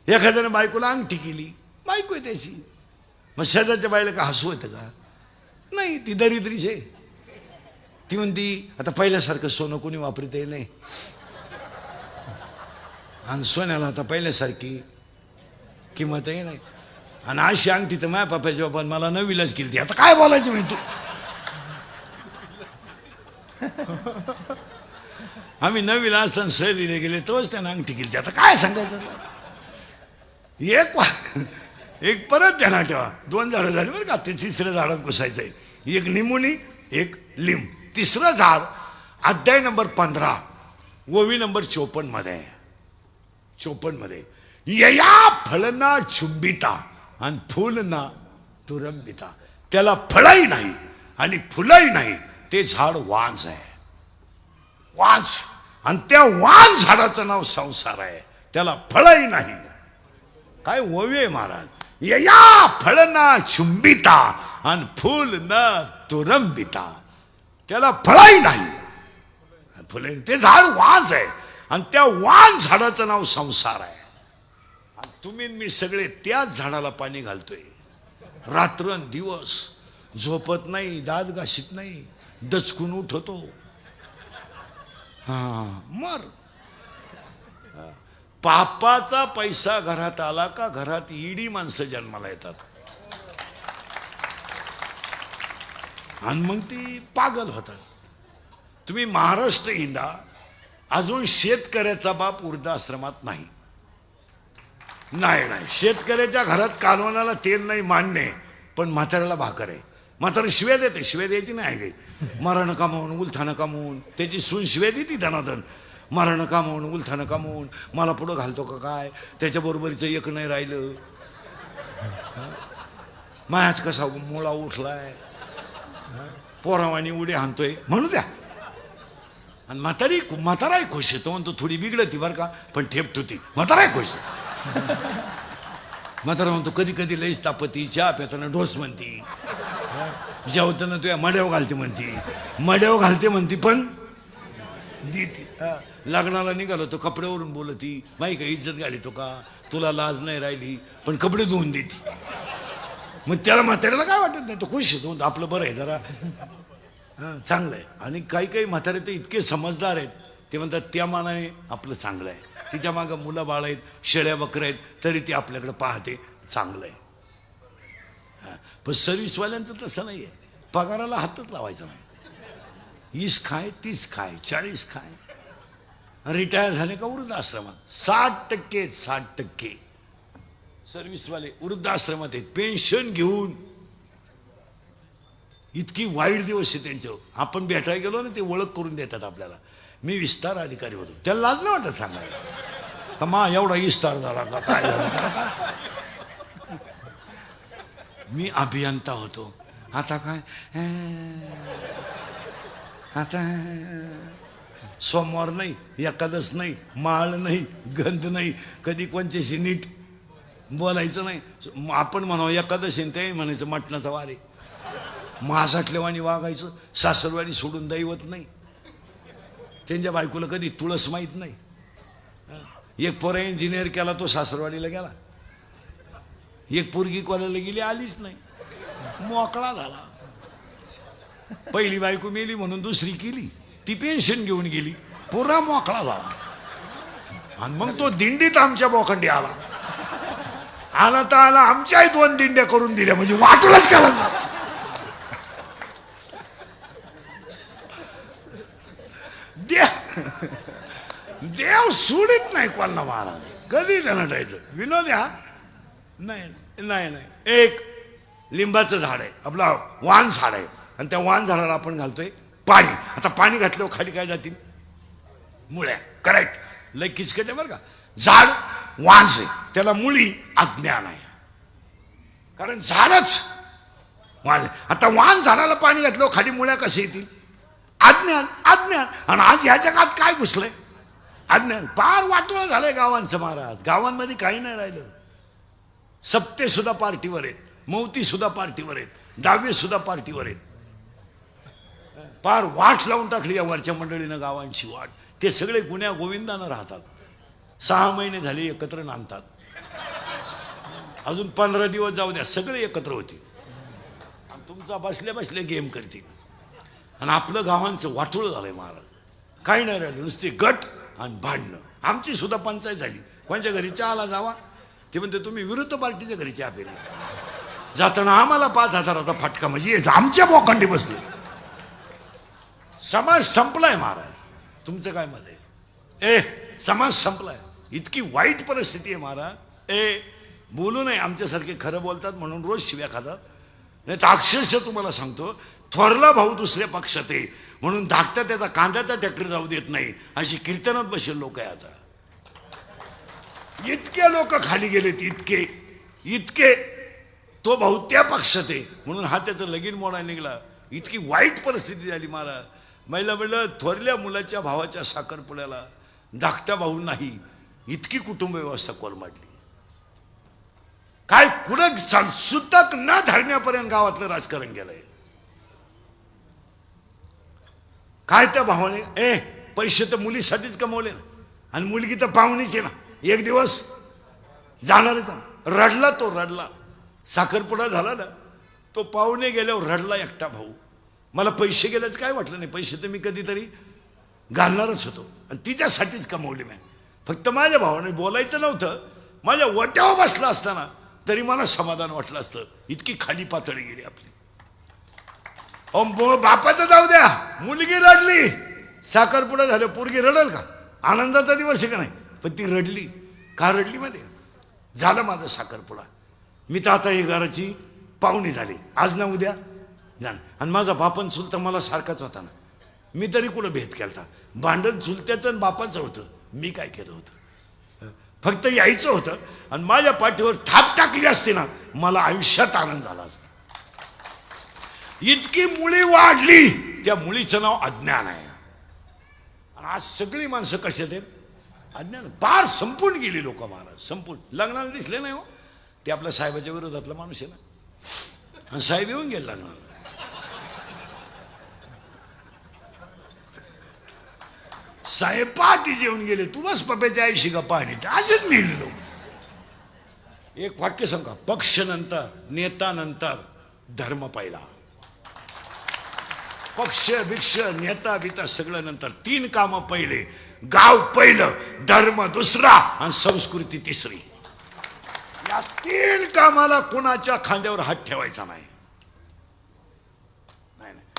एखाद्याने बायकोला अंगठी केली, बायको आहे त्याची. मग शेजारच्या बाईला का हसू येतं का? नाही, ती दरिद्रीच आहे. ती म्हणती आता पहिल्यासारखं सोनं कोणी वापरता येईल नाही, आणि सोन्याला आता पहिल्यासारखी किंमतही नाही. आणि अशी अंगठी तर माझ्या पप्पाच्या बापान मला नवीलाच केली ती. आता काय बोलायचं मी तू? आम्ही नवीला असताना सहलीला गेले तेव्हाच त्यानं अंगठी केली. आता काय सांगायचं? एक परत ध्यानात ठेवा, 2 झाडं झाली बरं का. ते तिसऱ्या झाडात घुसायचं आहे. एक निमोनी, एक लिंब. तिसरं झाड अध्याय नंबर 15 ओवी नंबर 54 मध्ये. 54 मध्ये यया फलना चुंबिता आणि फुल ना तुरंबिता. त्याला फळही नाही आणि फुलही नाही, ते झाड वांज आहे. वांज. आणि त्या वांज झाडाचं नाव संसार आहे. त्याला फळही नाही. काय ओवी आहे महाराज. यया फळना चुंबिता आणि फुल न तुरंबिता. त्याला फळही नाही, फुले. ते झाड वांज आहे आणि त्या वांज झाडाचं नाव संसार आहे. आणि तुम्ही मी सगळे त्याच झाडाला पाणी घालतोय रात्रंदिवस. झोपत नाही, दात घाशीत नाही, दचकून उठतो. मर. पापाचा पैसा घरात आला का घरात ईडी माणसं जन्माला येतात, आणि मग ती पागल होतात. तुम्ही महाराष्ट्र हिंडा, अजून शेतकऱ्याचा बाप वृद्धाश्रमात नाही. नाही, शेतकऱ्याच्या घरात कालवणाला तेल नाही मान्य आहे, पण म्हाताऱ्याला भाकर आहे. म्हातारा शिव्या देते, शिव्या द्यायची नाही काही. मरण कामावून उलथानं कामावून त्याची सून शिव्या देते धनाधन. मरण कामावून उलथानं कामावून मला पुढं घालतो का काय? त्याच्याबरोबरीचं एक नाही राहिलं. मायाच कसा मुळा उठलाय, पोरावानी उडी हाणतोय म्हणू द्या. आणि म्हाताराही खुश आहे. तो म्हणतो थोडी बिघडती बरं का, पण ठेप होती. म्हाताराही खुश. म्हातारा म्हणतो कधी कधी लईच तापती, चहा प्याताना डोस म्हणती, जेवताना तुया मड्याव घालते म्हणती, मड्याव घालते म्हणती, पण देते. लग्नाला निघालो तो कपड्यावरून बोलती, बाई का इज्जत घालितो का, तुला लाज नाही राहिली, पण कपडे धुवून देते. मग त्याला म्हाताऱ्याला काय वाटत नाही, तो खुश आहे. तो आपलं बरं आहे, जरा चांगलं आहे. आणि काही काही म्हातारे तर इतके समजदार आहेत, ते म्हणतात त्या मानाने आपलं चांगलं आहे. तिच्या मागं मुलं बाळ आहेत, शेळ्या बकऱ्या आहेत, तरी ती आपल्याकडे पाहते, चांगलं आहे. पण सर्व्हिसवाल्यांचं तसं नाही आहे. पगाराला हातच लावायचा नाही. 20 खाय, 30 खाय, 40 खाय. रिटायर झाले का वृद्धाश्रमात 60% सर्व्हिसवाले वृद्धाश्रमात आहेत. पेन्शन घेऊन इतकी वाईट दिवस आहे त्यांच्यावर. आपण भेटायला गेलो ना, ते ओळख करून देतात आपल्याला. मी विस्तार अधिकारी होतो, त्याला लाज नाही वाटत सांगायला का मा एवढा विस्तार झाला का, काय झालं. मी अभियंता होतो, आता काय, आता सोमवार नाही, एकादश नाही, माळ नाही, गंध नाही, कधी कोणच्याशी नीट बोलायचं नाही. आपण म्हणावं एकादशी, ते म्हणायचं मटणाचा वारे. महासाठलेवाणी वागायचं. सासरवाडी सोडून दैवत नाही. त्यांच्या बायकोला कधी तुळस माहीत नाही. एक पोरा इंजिनियर केला, तो सासरवाडीला गेला. एक पोरगी कॉलेजला गेली, आलीच नाही, मोकळा झाला. पहिली बायको मेली म्हणून दुसरी केली, ती पेन्शन घेऊन गेली, पुरा मोकळा झाला. आणि मग तो दिंडीत आमच्या बोखंडी आला तर आला, आमच्याही 2 दिंड्या करून दिल्या, म्हणजे वाटूलाच केला. देव सोडित नाही कोणाला महाराज, कधी नटायचं. विनोद हा नाही. एक लिंबाचं झाड आहे, आपला वाण झाड आहे, आणि त्या वाण झाडाला आपण घालतोय पाणी. आता पाणी घातल्यावर खाली काय जातील? मुळ्या. करेक्ट. लय किचकट आहे बरं का. झाड वांस आहे, त्याला मुळी अज्ञान आहे, कारण झाडच वांस. आता वाण झाडाला पाणी घातल्यावर खाली मुळ्या कसे येतील? अज्ञान. आणि आज ह्या जगात काय घुसलंय? अज्ञान. पार वाटोळं झालंय गावांचं महाराज. गावांमध्ये काही नाही राहिलं. सप्ते सुद्धा पार्टीवर आहेत, मौती सुद्धा पार्टीवर आहेत, डावे सुद्धा पार्टीवर आहेत. पार वाट लावून टाकली या वरच्या मंडळीनं गावांची वाट. ते सगळे गुन्ह्या गोविंदानं राहतात. 6 महिने झाले एकत्र नांदतात. अजून 15 दिवस जाऊ द्या, सगळे एकत्र होतील आणि तुमचा बसल्या बसल्या गेम करतील आणि आपलं गावांचं वाटोळं झालंय महाराज. काही नाही राहिलं, नुसते गट आणि भांडणं. आमची सुद्धा पंचायत झाली. कोणच्या घरी चहाला जावा, ते म्हणते तुम्ही विरुद्ध पार्टीच्या घरी चहा पेरले. जाताना आम्हाला 5,000चा फटका, म्हणजे आमच्या बोकांडी बसले. समाज संपलाय महाराज. तुमचं काय मत आहे? समाज संपलाय. इतकी वाईट परिस्थिती आहे महाराज. बोलू नये, आमच्यासारखे खरं बोलतात म्हणून रोज शिव्या खातात. नाही तर अक्षरशः तुम्हाला सांगतो, थोरला भाऊ दुसऱ्या पक्षात आहे म्हणून धाकटा त्याचा कांद्याचा ट्रॅक्टर जाऊ देत नाही, अशी कीर्तनात बसेल लोक आहे आता. इतके लोक खाली गेलेत, इतके इतके. तो भाऊ त्या पक्षात आहे म्हणून हा त्याचं लगीन मोडायला निघाला. इतकी वाईट परिस्थिती झाली महाराज. महिला म्हणलं, थोरल्या मुलाच्या भावाच्या साखरपुड्याला धाकटा भाऊ नाही, इतकी कुटुंब व्यवस्था कोलमाडली. काय कुठं सुतक न धरण्यापर्यंत गावातलं राजकारण गेलंय. काय त्या भावाने पैसे तर मुलीसाठीच कमवले ना, आणि मुलगी तर पाहुणीच आहे ना, एक दिवस जाणारच. रडला तो, रडला. साखरपुडा झाला ना, तो पाहुणे गेल्यावर रडला एकटा भाऊ. मला पैसे गेल्याच काय वाटलं नाही, पैसे तर मी कधीतरी घालणारच होतो आणि तिच्यासाठीच कमवले मी. फक्त माझ्या भावाने बोलायचं नव्हतं, माझ्या वट्यावर बसला असताना तरी मला समाधान वाटलं असतं. इतकी खाली पातळी गेली आपली. बापाचं जाऊ द्या, मुलगी रडली. साखरपुडा झालं, पोरगी रडल का? आनंदाचा दिवस आहे का नाही? पण ती रडली. का रडली मध्ये? झालं माझा साखरपुडा, मी तर आता एक घराची पाहुणी झाली, आज ना उद्या जाण. आणि माझा बापन चुलता मला सारखाच होता ना, मी तरी कुठं भेद केलता? भांडण चुलत्याचं आणि बापाचं होतं. मी काय केलं होतं? फक्त यायचं होतं आणि माझ्या पाठीवर थाप टाकली असते ना, मला आयुष्यात आनंद झाला असता. इतकी मुळी वाढली, त्या मुळीचं नाव अज्ञान आहे. आणि आज सगळी माणसं कशात आहेत? अज्ञान. पार संपून गेली लोक महाराज, संपून. लग्नाला दिसले नाही हो, ते आपल्या साहेबाच्या विरोधातला माणूस आहे ना, आणि साहेब येऊन गेले लग्नाला. साहेब पाठी जेवून गेले, तू बस पप्याच्या आईशी का पाणी, असेच नेले लोक. एक वाक्य सांगा, पक्ष नंतर, नेता नंतर, धर्म पहिला. पक्ष भिक्ष नेता बिता सगळं नंतर, 3 कामं पहिले. गाव पहिलं, धर्म दुसरा आणि संस्कृती तिसरी. या 3 कामाला कुणाच्या खांद्यावर हात ठेवायचा नाही.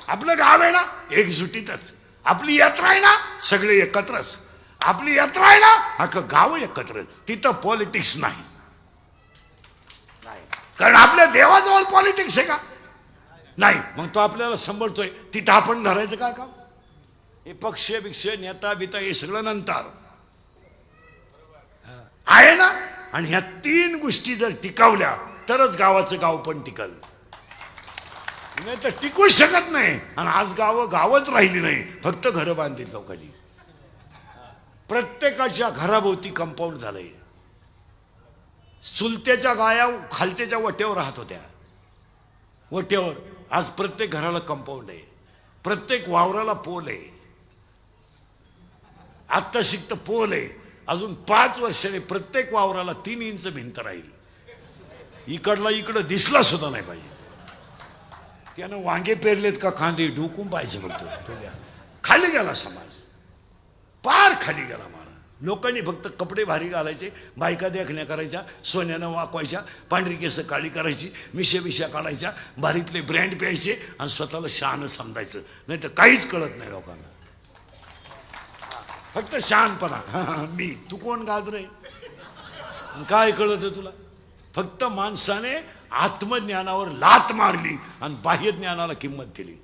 आपलं गाव आहे ना, एकजुटीतच. आपली यात्रा आहे ना, सगळे एकत्रच. आपली यात्रा आहे ना, अख्खं गाव एकत्र. तिथं पॉलिटिक्स नाही. कारण आपल्या देवाजवळ पॉलिटिक्स आहे का? नाही. मग तो आपल्याला सांभाळतोय, तिथं आपण धरायचं काय काम? हे पक्ष भिक्ष नेता बिता हे सगळं नंतर आहे ना. आणि ह्या 3 गोष्टी जर टिकवल्या तरच गावाचं गाव पण टिकल, नाही तर टिकूच शकत नाही. आणि आज गावच राहिली नाही, फक्त घरं बांधली लोकांनी. प्रत्येकाच्या घराभोवती कंपाऊंड झालंय. चुलत्याच्या गाया खालत्याच्या वट्यावर राहत होत्या, वट्यावर. आज प्रत्येक घराला कंपाऊंड आहे, प्रत्येक वावराला पोल आहे. आत्ता शिकत पोल आहे. अजून 5 वर्षाने प्रत्येक वावराला 3 इंच भिंत राहील. इकडला इकडं दिसला सुद्धा नाही पाहिजे. त्यानं वांगे पेरलेत का कांदे ढोकून पाहिजे बघतो. खाली गेला समाज, पार खाली गेला महाराज. लोकांनी फक्त कपडे भारी घालायचे, बायका देखण्या करायच्या, सोन्यानं वाकवायच्या, पांढरी केस काळी करायची, मिशा काढायच्या, भारीतले ब्रँड प्यायचे आणि स्वतःला शहाणं समजायचं. नाही तर काहीच कळत नाही लोकांना, फक्त शहाणपणा. मी, तू कोण गाजर आहे? काय कळत तुला? फक्त माणसाने आत्मज्ञानावर लात मारली आणि बाह्य ज्ञानाला किंमत दिली.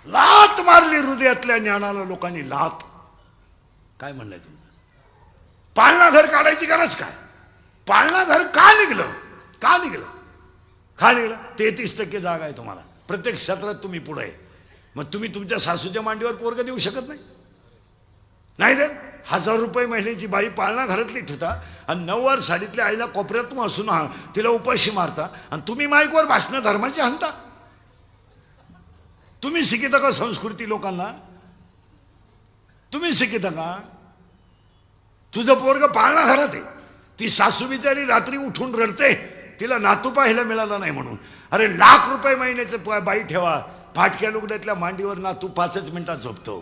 लात मारली हृदयातल्या ज्ञानाला लोकांनी. लात काय म्हणलंय तुमचं? पाळणा घर काढायची गरज काय? पाळणा घर का निघलं? का निघलं? 33% जागा आहे तुम्हाला, प्रत्येक क्षेत्रात तुम्ही पुढे आहे. मग तुम्ही तुमच्या सासूच्या मांडीवर पोरग देऊ शकत नाही? नाही देत. 1000 रुपये महिन्याची बाई पाळणा घरातली ठेवता आणि 9वार साडीतल्या आईला कोपऱ्यात बसून तिला उपाशी मारता आणि तुम्ही माईकवर भाषणं धर्माची आणता. तुम्ही शिकिता का संस्कृती लोकांना? तुम्ही शिकिता का? तुझं पोरग पाळणा घरात आहे, ती सासू बिचारी रात्री उठून रडते, तिला नातू पाहायला मिळाला नाही म्हणून. अरे लाख रुपये महिन्याचं बाई ठेवा, फाटक्या लुगड्यातल्या मांडीवर नातू 5 मिनिटात झोपतो.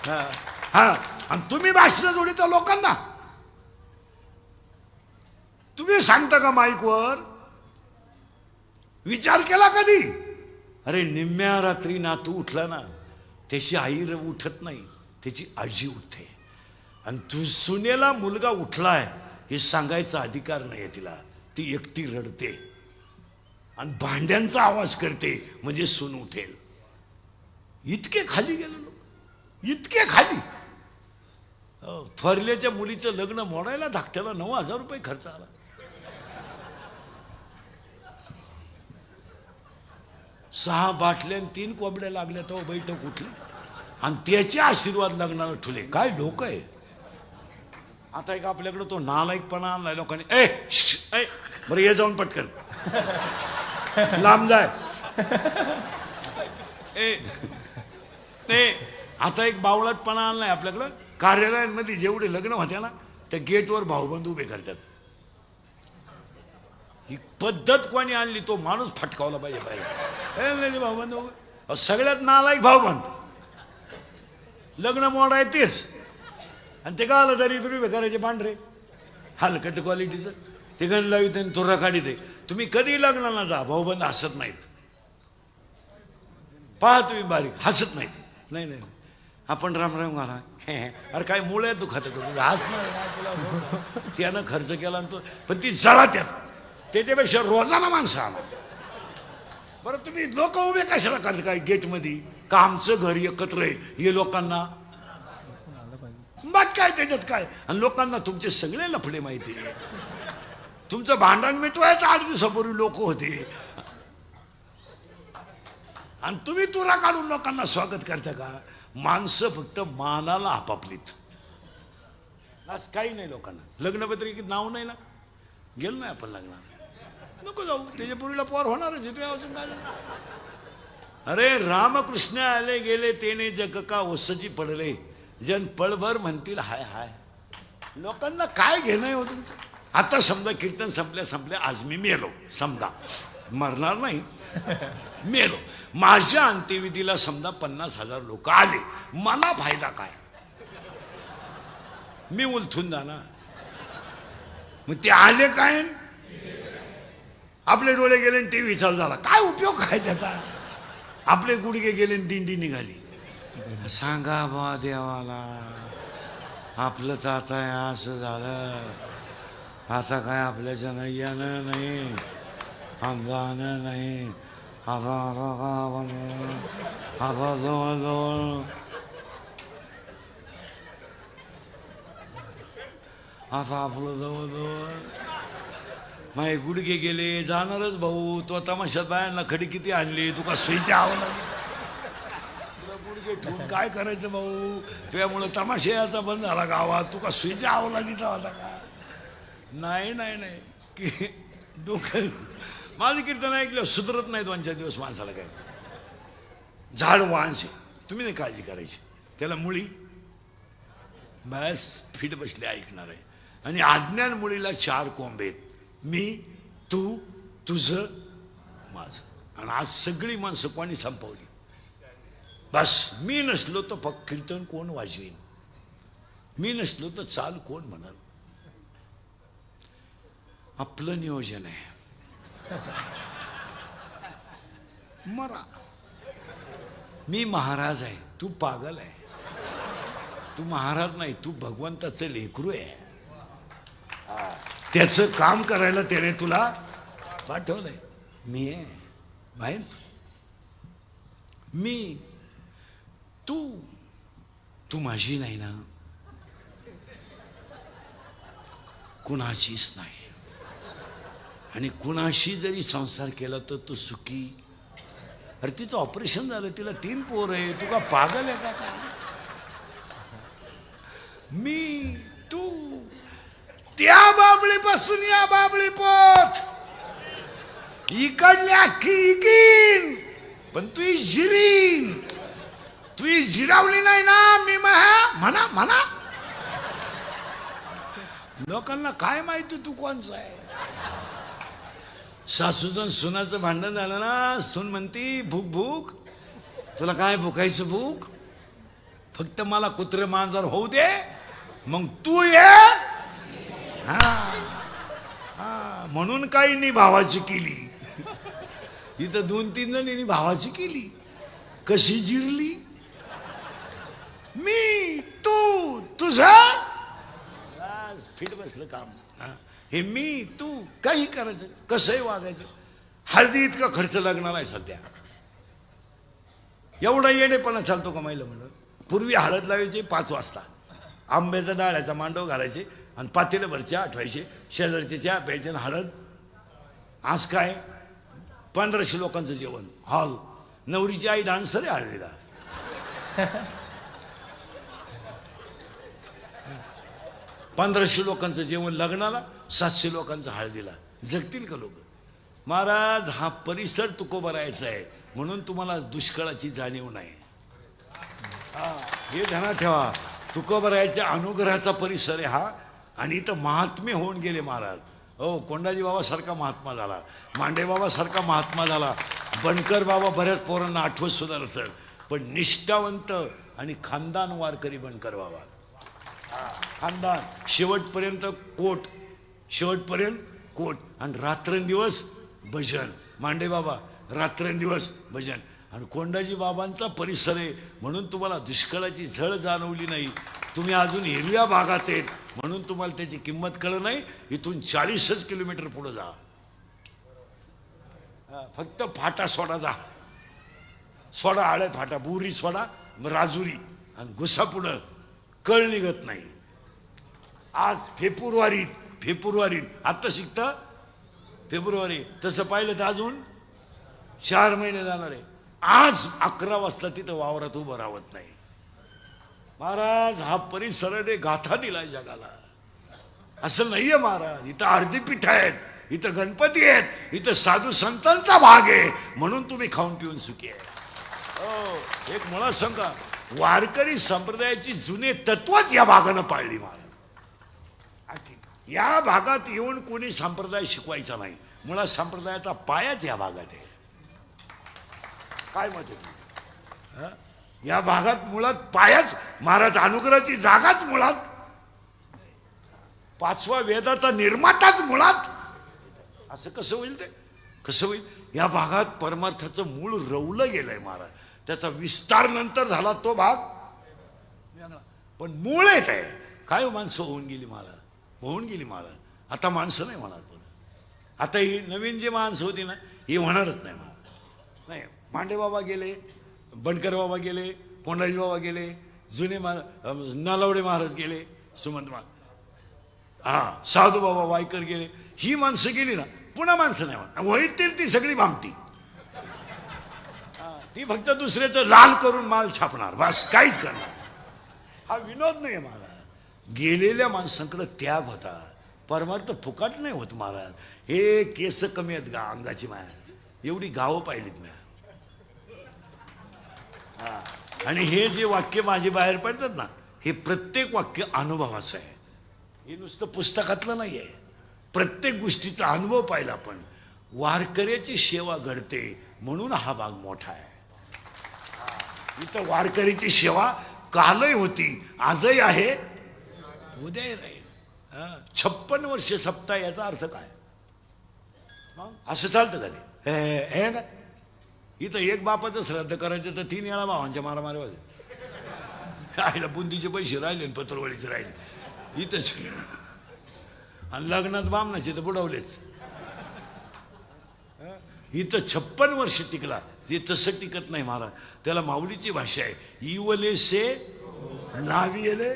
हा, आणि तुम्ही भाषण जोडिता लोकांना. तुम्ही सांगता का माईकवर? विचार केला कधी? अरे निम्म्या रात्री नातू उठला ना, त्याची आई उठत नाही, त्याची आजी उठते. आणि तू सुनेला मुलगा उठलाय हे सांगायचा अधिकार नाही तिला. ती एकटी रडते आणि भांड्यांचा आवाज करते म्हणजे सून उठेल. इतके खाली गेले लोक, इतके खाली. थोरल्याच्या मुलीचं लग्न मोडायला धाकट्याला 9,000 रुपये खर्च आला. सहा बाटल्या 3 कोंबड्या लागल्या तो बैठक उठली आणि त्याचे आशीर्वाद लागणार ठुले. काय लोक आहे. आता एक आपल्याकडे तो नालायकपणा आणलाय लोकांनी. बरं ये जाऊन पटकन लांब जाय. आता एक बावळटपणा आणलाय आपल्याकडं. कार्यालयांमध्ये जेवढे लग्न होत्या ना, त्या गेटवर भाऊबंद उभे करतात. ही पद्धत कोणी आणली? तो माणूस फटकावला पाहिजे पाहिजे. भाऊबंद उभे, सगळ्यात नालायक भाऊबंद. लग्न मोडाय तेच, आणि ते गाला तरी उभे करायचे पांढरे हलकट क्वालिटीचं. ते गण लावित आणि तुरा काढी दे. तुम्ही कधी लग्नाला जा, भाऊबंद हसत नाहीत. पहा तुम्ही बारीक हसत नाहीत. नाही नाही आपण राम राम घाला. अरे काय मुळे दुखात का तुझं? हसणार त्यानं खर्च केला तो, पण ती जळा त्यात. त्याच्यापेक्षा रोजाना माणसं आला. बरं तुम्ही लोक उभे कशाला करता काय गेटमध्ये? का आमचं घर एकत्र आहे हे लोकांना? मग काय त्याच्यात काय? आणि लोकांना तुमचे सगळे लफडे माहिती आहे. तुमचं भांडण मिटवायचं 8 दिवसापूर्वी लोक होते, आणि तुम्ही तुरा काढून लोकांना स्वागत करता का? माणसं फक्त मानाला आपापलीत. असं काही नाही लोकांना. लग्नपत्रिकेत नाव नाही ना, गेलो नाही आपण लग्नाला, नको जाऊ. त्याच्या पूर्वीला पोर होणारच आहे. अजून काय? अरे रामकृष्ण आले गेले तेने जग का ओसची पडले, जन पळभर म्हणतील हाय हाय. लोकांना काय घेणं हो तुमचं? आता समजा कीर्तन संपल्या आज मी मेलो, समजा मरणार नाही, मेलो. माझ्या अंत्यविधीला समजा 50,000 लोक आले, मला फायदा काय? मी उलथून जाणार. मग ते आले काय? आपले डोळे गेले टीव्ही चालू झाला, काय उपयोग काय त्याचा? आपले गुडघे गेले दिंडी निघाली. सांगा बा देवाला, आपलं तर आता असं झालं. आता काय आपल्याच्या नय्यानं नाही, आमदानं नाही. आता जवळजवळ आता आपलं जवळजवळ माझे गुडघे गेले. जाणारच भाऊ. तो तमाशात बायांना खडी किती आणली, तुका सुईच्या आवला तुला गुडघे ठेवून काय करायचं भाऊ? त्यामुळं तमाशा याचा बंद झाला गावात. तुका सुईच्या आवला दिचा होता का? नाही नाही नाही की डोकं. माझं कीर्तन ऐकलं सुधरत नाही 2-4 दिवस माणसाला. काय झाड वांस आहे, तुम्ही नाही काळजी करायची. त्याला मुळी बस फिट बसले ऐकणार आहे. आणि अज्ञान मुळीला 4 कोंब आहेत. मी, तू, तुझं, माझं. आणि आज सगळी माणसं कोणी संपवली. बस मी नसलो तर फक्त कीर्तन कोण वाजवीन? मी नसलो तर चाल कोण म्हणाल? आपलं नियोजन आहे. मरा. मी महाराज आहे, तू पागल आहे. तू महाराज नाही, तू भगवंताचं लेकरू आहे. त्याचं काम करायला त्याने तुला पाठवलंय. मी आहे बाहेर. मी, तू माझी नाही ना, कुणाचीच नाही. आणि कुणाशी जरी संसार केला तर तू सुखी. अरे तिचं ऑपरेशन झालं, तिला 3 पोर आहे. तू का पागल आहे का? मी, तू, त्या बाबळीपासून या बाबळी पोत, इकडल्या इकीन, पण तू जिरीन. तू जिरावली नाही ना, मी म्हणा म्हणा. लोकांना काय माहिती तू कोणचा आहे. सासूचं सुनाचं भांडण झालं ना, सून म्हणती भूक भूक, तुला काय भुकायचं भूक, फक्त मला कुत्रे मांजर होऊ दे, मग तू ये. हा म्हणून काही नाही भावाची केली. इथं 2-3 जणींनी भावाची केली. कशी जिरली. मी तू तुझा फिट बसलं काम. हे मी तू काही करायचं, कसंही वागायचं. हळदी इतका खर्च लग्नाला आहे सध्या. एवढा येणेपणा चालतो का महिला म्हणलं. पूर्वी हळद लावायची 5 वाजता, आंब्याचा डाळ्याचा मांडव घालायचे आणि पातेल्याभर चहा आठवायचे, शेजारचे चहा प्यायचे आणि हळद. आज काय 1500 लोकांचं जेवण हॉल. नवरीची आई डान्सर आहे हळदीला. 1500 लोकांचं जेवण लग्नाला, 700 लोकांचं हळदीला. जगतील का लोक. महाराज हा परिसर तुकोबा राहायचा आहे, म्हणून तुम्हाला दुष्काळाची जाणीव नाही. हे ध्यानात ठेवा. तुकोबा राहायच्या अनुग्रहाचा परिसर आहे हा. आणि इथं महात्मे होऊन गेले महाराज. हो, कोंडाजी बाबा सारखा महात्मा झाला, मांडे बाबा सारखा महात्मा झाला, बनकर बाबा बऱ्याच पोरांना आठवत सुद्धा नसेल, पण निष्ठावंत आणि खानदान वारकरी बनकर बाबा. खानदान शेवटपर्यंत कोट, शेवटपर्यंत कोट. आणि रात्रंदिवस भजन. मांडे बाबा रात्रंदिवस भजन. आणि कोंडाजी बाबांचा परिसर आहे म्हणून तुम्हाला दुष्काळाची झळ जाणवली नाही. तुम्ही अजून हिरव्या भागात आहेत म्हणून तुम्हाला त्याची किंमत कळलं नाही. इथून 40 किलोमीटर पुढे जा, फक्त फाटा सोडा जा. सोडा आळे फाटा, बुरी सोडा, राजुरी आणि घुसा पुढं, कळ निघत नाही. आज फेब्रुवारीत आत्ता शिकतं फेब्रुवारी, तसं पाहिलं तर अजून 4 महिने जाणार आहे. आज 11 वाजता तिथं वावरात उभं राहत नाही. महाराज हा परिसराने गाथा दिलाय जगाला. असं नाहीये महाराज. इथं अर्धी पीठ आहेत, इथं गणपती आहेत, इथं साधू संतांचा भाग आहे म्हणून तुम्ही खाऊन पिऊन सुखी आहे. हो, एक मला सांगा, वारकरी संप्रदायाची जुने तत्वच या भागानं पाळली महाराज. या भागात येऊन कोणी संप्रदाय शिकवायचा नाही. मुळात संप्रदायाचा पायाच या भागात आहे. काय मत आहे. या भागात मुळात पायाच महाराज, अनुग्रहाची जागाच मुळात, 5व्या वेदाचा निर्माताच मुळात. असं कसं होईल. ते कसं होईल. या भागात परमार्थाचं मूळ रवलं गेलंय महाराज. त्याचा विस्तार नंतर झाला तो भाग, पण मूळ येत आहे. काय माणसं होऊन गेली महाराज, होऊन गेली महाराज. आता माणसं नाही होणार पुढे. आता ही नवीन जी माणसं होती ना, ही होणारच नाही महाराज. नाही, मांडे बाबा गेले, बनकर बाबा गेले, कोंडाजी बाबा गेले, जुने नालवडे महाराज गेले, सुमंत महाराज, साधू बाबा वायकर गेले. ही माणसं गेली ना, पुन्हा माणसं नाही होणार. वळीतील ती सगळी भामटी. ती फक्त दुसऱ्याचं लाल करून माल छापणार, बस काहीच करणार. हा विनोद नाही महाराज. गेलेल्या माणसांकडे त्याग होता. परमार्थ फुकाट नाही होत महाराज. हे केस कमी आहेत का अंगाची माया, एवढी गावं पाहिलीत मी. आणि हे जे वाक्य माझे बाहेर पडतात ना, हे प्रत्येक वाक्य अनुभवाचं आहे. हे नुसतं पुस्तकातलं नाही आहे. प्रत्येक गोष्टीचा अनुभव पाहिला आपण. वारकऱ्याची सेवा घडते म्हणून हा भाग मोठा आहे. इथं वारकरीची सेवा कालही होती, आजही आहे, उद्याही राहील. 56 वर्ष सप्ताह, याचा अर्थ काय. असं चालतं का ते. हे ना, इथं एक बापाचं श्राद्ध करायचं तर 3 वेळा भावांच्या मारामारी होते. आईला बुंदीचे पैसे राहिले आणि पत्रवळीचे राहिले इथंच. आणि लग्नात बामणाचे तर बुडवलेच. इथं 56 वर्ष टिकला. ते तसं टिकत नाही महाराज. त्याला माऊलीची भाषा आहे, इवले से लाविले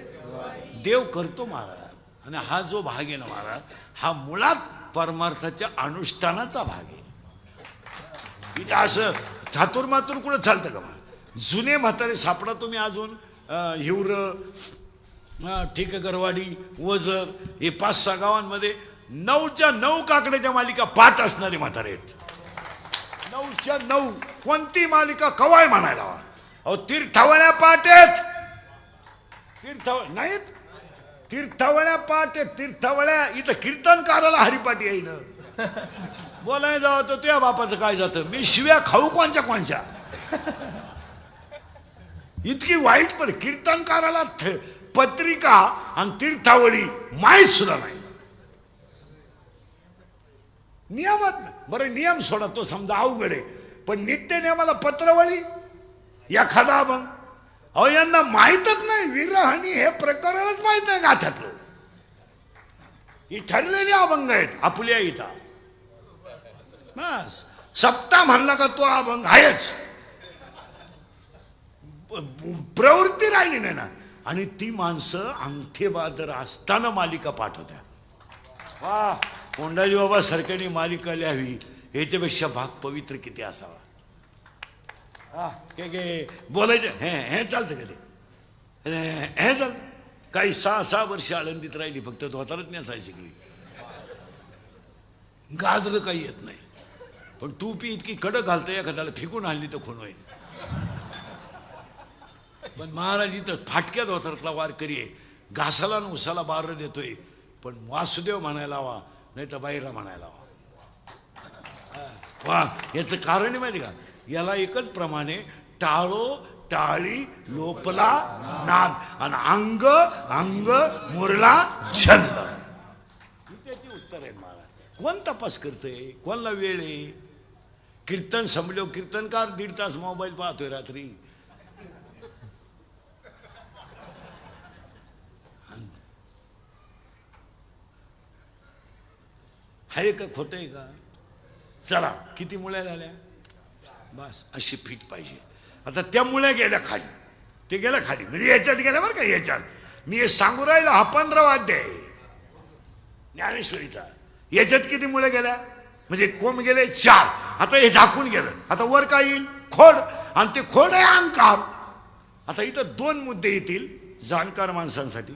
देव करतो महाराज. आणि हा जो भाग आहे ना महाराज, हा मुळात परमार्थाच्या अनुष्ठानाचा भाग आहे. इथं असं थातूरमातूर कुठं चालतं का महाराज. जुने म्हातारे सापडा तुम्ही अजून. हिवर, ठिकगरवाडी, वजर, हे 5-6 गावांमध्ये 9च्या 9 काकड्याच्या मालिका पाठ असणारे म्हातारे आहेत. 9च्या 9 कोणती मालिका कवाय म्हणायला हवा. अहो तीर्थावळ्या पाठ आहेत, तीर्थावळ नाहीत. तीर्थावळ्या पाठ तीर्थावळ्या इथं कीर्तनकाराला हरिपाठ येईन बोलाय जावं तर तुझ्या बापाचं काय जातं मी शिव्या खाऊ कोणच्या इतकी वाईट पण कीर्तनकाराला पत्रिका आणि तीर्थावळी माहीत सुद्धा नाही नियमात बरं नियम सोडा तो समजा अवघड आहे पण नित्य नियमाला पत्रवळी एखादा अभंग अहो यांना माहीतच नाही विरहानी हे प्रकरणच माहीत नाही गाथ्यातलं ही ठरलेली अभंग आहेत आपल्या इथं बस सप्ताह म्हणला का तो अभंग आहेच प्रवृत्ती राहिली नाही ना आणि ती माणसं अंगठेबादर असताना मालिका पाठवत्या वा कोंडाजी बाबा सरकारने मालिका लिहावी याच्यापेक्षा भाग पवित्र किती असावा बोलायचं हे चालतं कधी हे चालतं काही 6 वर्ष आळंदीत राहिली फक्त धोतारच नेसाय शिकली गाजर काही येत नाही पण टोपी इतकी कडक घालतोय एखाद्याला फेकून आणली तर खून होईल पण महाराज इथं फाटक्या धोतारातला वारकरी आहे घासाला आणि उसाला बार देतोय पण वासुदेव म्हणायला हवा नाही तर बाईरा म्हणायला हवा वा याचं कारण माहिती का याला एकच प्रमाणे टाळो टाळी लोपला नाद आणि अंग अंग मुरला छंद त्याची उत्तर आहे महाराज कोण तपास करतोय कोणला वेळ आहे कीर्तन संपलो कीर्तनकार 1.5 तास मोबाईल पाहतोय रात्री आहे का खोट आहे का चला किती मुळ्या झाल्या बस अशी फिट पाहिजे आता त्या मुळ्या गेल्या खाली ते गेल्या खाली म्हणजे याच्यात गेल्या बरं का याच्यात मी हे सांगू राहिलो हा 15वा अध्याय ज्ञानेश्वरीचा याच्यात किती मुळे गेल्या म्हणजे कोंब गेले 4 आता हे झाकून गेलं आता वर काय येईल खोड आणि ते खोड आहे अहंकार आता इथं 2 मुद्दे येतील जाणकार माणसांसाठी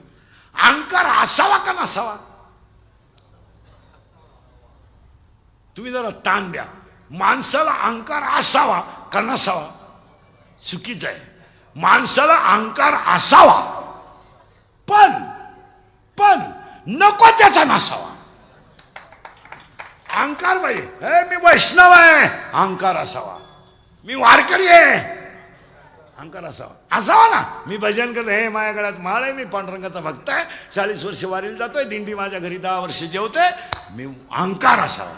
अहंकार असावा का नसावा तुम्ही जरा ताण द्या माणसाला अहंकार असावा का नसावा चुकीचं आहे माणसाला अहंकार असावा पण नको त्याचा नसावा अहंकार पाहिजे मी वैष्णव आहे अहंकार असावा मी वारकरी आहे अहंकार असावा ना मी भजन करतो हे माझ्या गळ्यात माळ आहे मी पांडुरंगाचा भक्त आहे 40 वर्ष वारीला जातोय दिंडी माझ्या घरी 10 वर्ष जेवते मी अहंकार असावा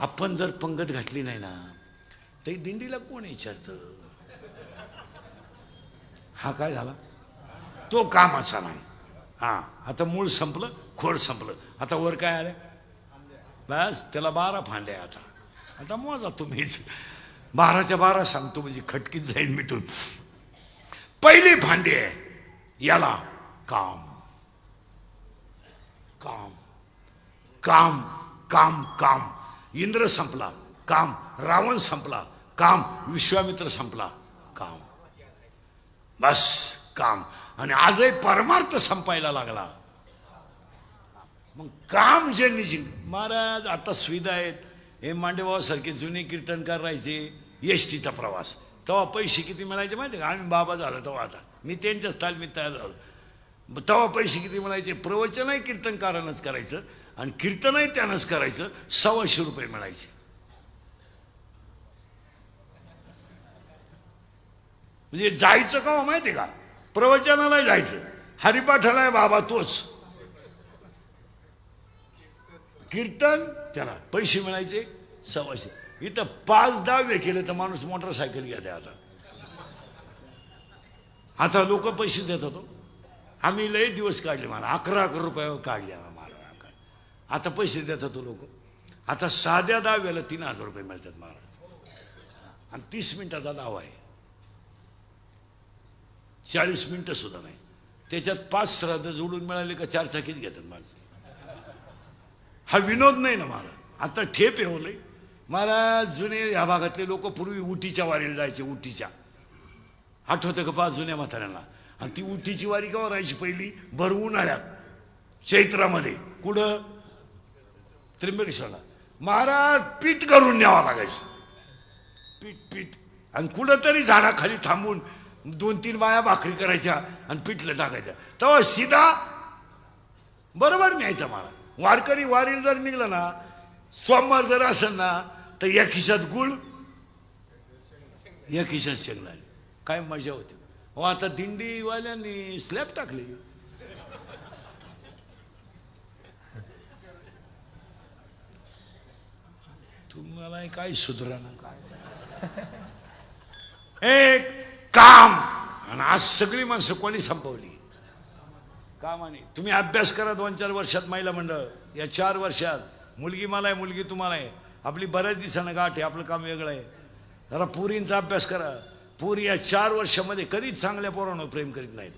आपण जर पंगत घातली नाही ना तर दिंडीला कोण विचारत हा काय झाला तो कामाचा नाही हा आता मूळ संपलं खोड संपलं आता वर काय आलं बस त्याला 12 फांद्या आता मोजा तुम्हीच 12च्या 12 सांगतो म्हणजे खटकीत जाईल मिटून पहिली फांदी आहे याला काम काम काम काम काम इंद्र संपला काम रावण संपला काम विश्वामित्र संपला काम बस काम आणि आजही परमार्थ संपायला लागला मग काम जे निजिंग महाराज आता सुविधा आहेत हे मांडेबाबा सारखे जुने कीर्तनकार राहायचे एसटीचा प्रवास तेव्हा पैसे किती मिळायचे माहिती का आम्ही बाबा झालो तेव्हा आता मी त्यांच्याच तालमीत तयार झालो तेव्हा पैसे किती मिळायचे प्रवचनही कीर्तनकारानंच करायचं आणि कीर्तनही त्यानंच करायचं 125 रुपये मिळायचे म्हणजे जायचं का माहिती का प्रवचनाला जायचं हरिपाठाला बाबा तोच कीर्तन त्याला पैसे मिळायचे 125 इथं 5-10 केलं तर माणूस मोटरसायकल घेते आता लोक पैसे देत होतो आम्ही लय दिवस काढले मला 11 रुपये काढले मला आता पैसे देतात लोक आता साध्या 10 3000 रुपये मिळतात महाराज आणि 30 मिनिटाचा दावा आहे 40 मिनिटं सुद्धा नाही त्याच्यात 5 श्राद्ध जोडून मिळाले का 4 चाकीत घेतात माझं हा विनोद नाही ना महाराज आता ठेप आहे महाराज जुने या भागातले लोक पूर्वी उटीच्या वारीला जायचे उटीच्या आठवतं का 5 जुन्या म्हाताऱ्यांना आणि ती उटीची वारी केव्हा राहायची पहिली भर उन्हाळ्यात चैत्रामध्ये कुठं त्र्यंबकेश्वरला महाराज पीठ करून न्यावं लागायचं पीठ आणि कुठंतरी झाडाखाली थांबून 2-3 बाया भाकरी करायच्या आणि पिठलं टाकायच्या, तेव्हा सीधा बरोबर न्यायचा मला. वारकरी वारीला जर निघलं ना, सोमवार जर असेल ना, तर या खिशात गुळ, या खिशात शेंगदाणे, काय मजा होती. हो आता दिंडीवाल्यांनी स्लॅब टाकली. तुम्हाला काय सुधरा ना काय. एक काम, आणि आज सगळी माणसं कोणी संपवली कामाने. तुम्ही अभ्यास करा 2-4 वर्षात महिला मंडळ, या 4 वर्षात मुलगी मला आहे, मुलगी तुम्हाला आहे, आपली बऱ्याच दिवसानं गाठ आहे, आपलं काम वेगळं आहे. जरा पुरींचा अभ्यास करा. पुरी या 4 वर्षामध्ये कधीच चांगल्या पोरांवर प्रेम करीत नाहीत.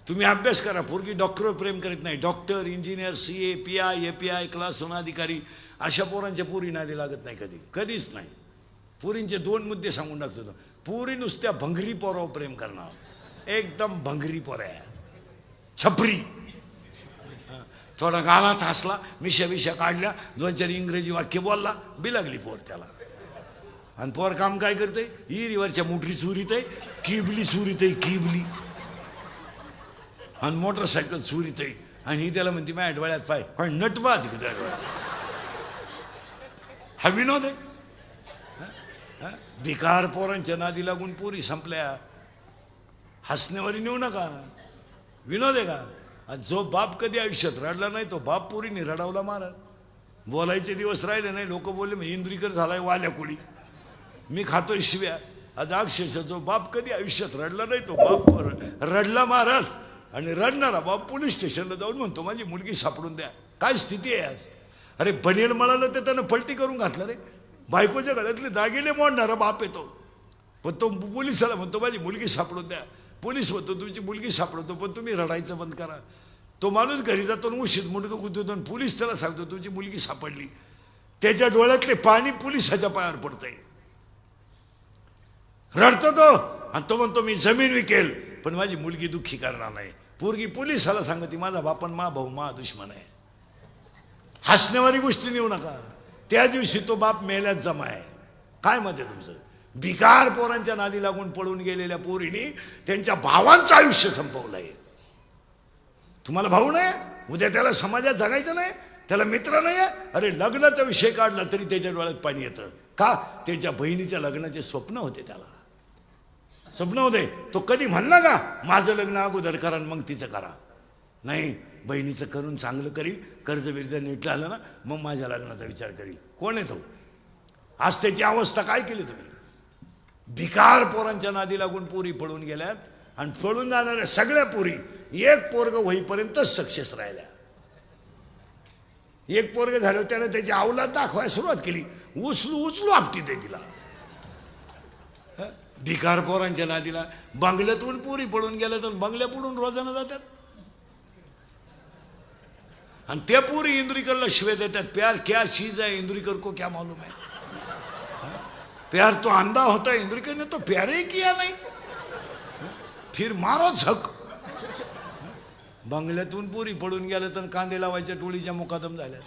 तुम्ही अभ्यास करा. पोरगी डॉक्टरवर प्रेम करीत नाही. Doctor, engineer, CA, PI, API, class अधिकारी अशा पोरांच्या पुरी नादी लागत नाही कधी, कधीच नाही. पुरींचे 2 मुद्दे सांगून टाकतो. पुरी नुसत्या भंगरी पोरावर प्रेम करणार, एकदम भंगरी पोर आहे, छपरी. थोडा गालात हसला, मिशा काढल्या, 2-4 इंग्रजी वाक्य बोलला, बिलागली पोर त्याला. आणि पोर काम काय करते, इरीवरच्या मोटरी चोरीत आहे, किबली चोरीत आहे, किबली, आणि मोटरसायकल चोरीत आहे. आणि ही त्याला म्हणते माझ्या डोळ्यात पाय, पण नटवा तिकडे डोळ्यात. हा विनोद आहे. भिकार पोरांच्या नादी लागून पोरी संपल्या. हसण्यावरी नेऊ नका. विनोद आहे का. जो बाप कधी आयुष्यात रडला नाही, तो बाप पोरीने रडावला महाराज. बोलायचे दिवस राहिले नाही, लोक बोलले मग इंद्रिकर झालाय वाल्या कुडी, मी खातोय शिव्या. आज अक्षरशः जो बाप कधी आयुष्यात रडला नाही, तो बाप रडला महाराज. आणि रडणारा बाप पोलीस स्टेशनला जाऊन म्हणतो माझी मुलगी सापडून द्या. काय स्थिती आहे आज. अरे बनेल म्हणालं तर त्यानं पलटी करून घातलं रे. बायकोच्या गळ्यातले दागिने मोडणारा बाप येतो, पण तो पोलिसाला म्हणतो माझी मुलगी सापडून द्या. पोलीस म्हणतो तुमची मुलगी सापडवतो, पण तुम्ही रडायचं बंद करा. तो माणूस घरी जातो, उशीत मुंडकं गुंतवतो, आणि पोलीस त्याला सांगतो तुमची मुलगी सापडली. त्याच्या डोळ्यातले पाणी पोलिसाच्या पायावर पडतंय. रडतो तो, आणि तो म्हणतो मी जमीन विकेल पण माझी मुलगी दुःखी करणार नाही. पोरगी पोलिसाला सांगते माझा बापन मा भाऊ मा दुश्मन आहे. हसण्यावारी गोष्टी नेऊ नका. त्या दिवशी तो बाप मेल्यात जमा आहे. काय मत आहे तुमचं. भिकार पोरांच्या नादी लागून पळून गेलेल्या पोरीने त्यांच्या भावांचं आयुष्य संपवलंय. तुम्हाला भाऊ नाही, उद्या त्याला समाजात जगायचं नाही, त्याला मित्र नाही. अरे लग्नाचा विषय काढला तरी त्याच्या डोळ्यात पाणी येतं. का. त्याच्या बहिणीच्या लग्नाचे स्वप्न होते, त्याला स्वप्न होते. तो कधी म्हणला का माझं लग्न अगोदर करा मग तिचं करा. नाही, बहिणीचं करून चांगलं करील, कर्ज बिर्ज नीट झालं ना मग माझ्या लग्नाचा विचार करील. कोण आहे तो. आज त्याची अवस्था काय केली तुम्ही. भिकार पोरांच्या नादी लागून पोरी पळून गेल्यात, आणि पळून जाणाऱ्या सगळ्या पोरी एक पोरग होईपर्यंतच सक्सेस राहिल्या. एक पोरग झालं त्यानं त्याची अवलाद दाखवायला सुरुवात केली, उचलू आपटी ते तिला. भिकार पोरांच्या नादीला बंगल्यातून पोरी पळून गेल्या तर बंगल्या पडून रोजानं जातात. आणि त्या पोरी इंद्रिकरला शिवे देतात. प्यार क्या चीज है इंद्रिकर को क्या मालूम है. प्यार तो अंधा होता है, इंद्रिकर ने तो प्यार ही किया नहीं, फिर मारो झक. बंगल्यातून पोरी पळून गेल्या तर कांदे लावायच्या टोळीच्या मुकादम झाल्या.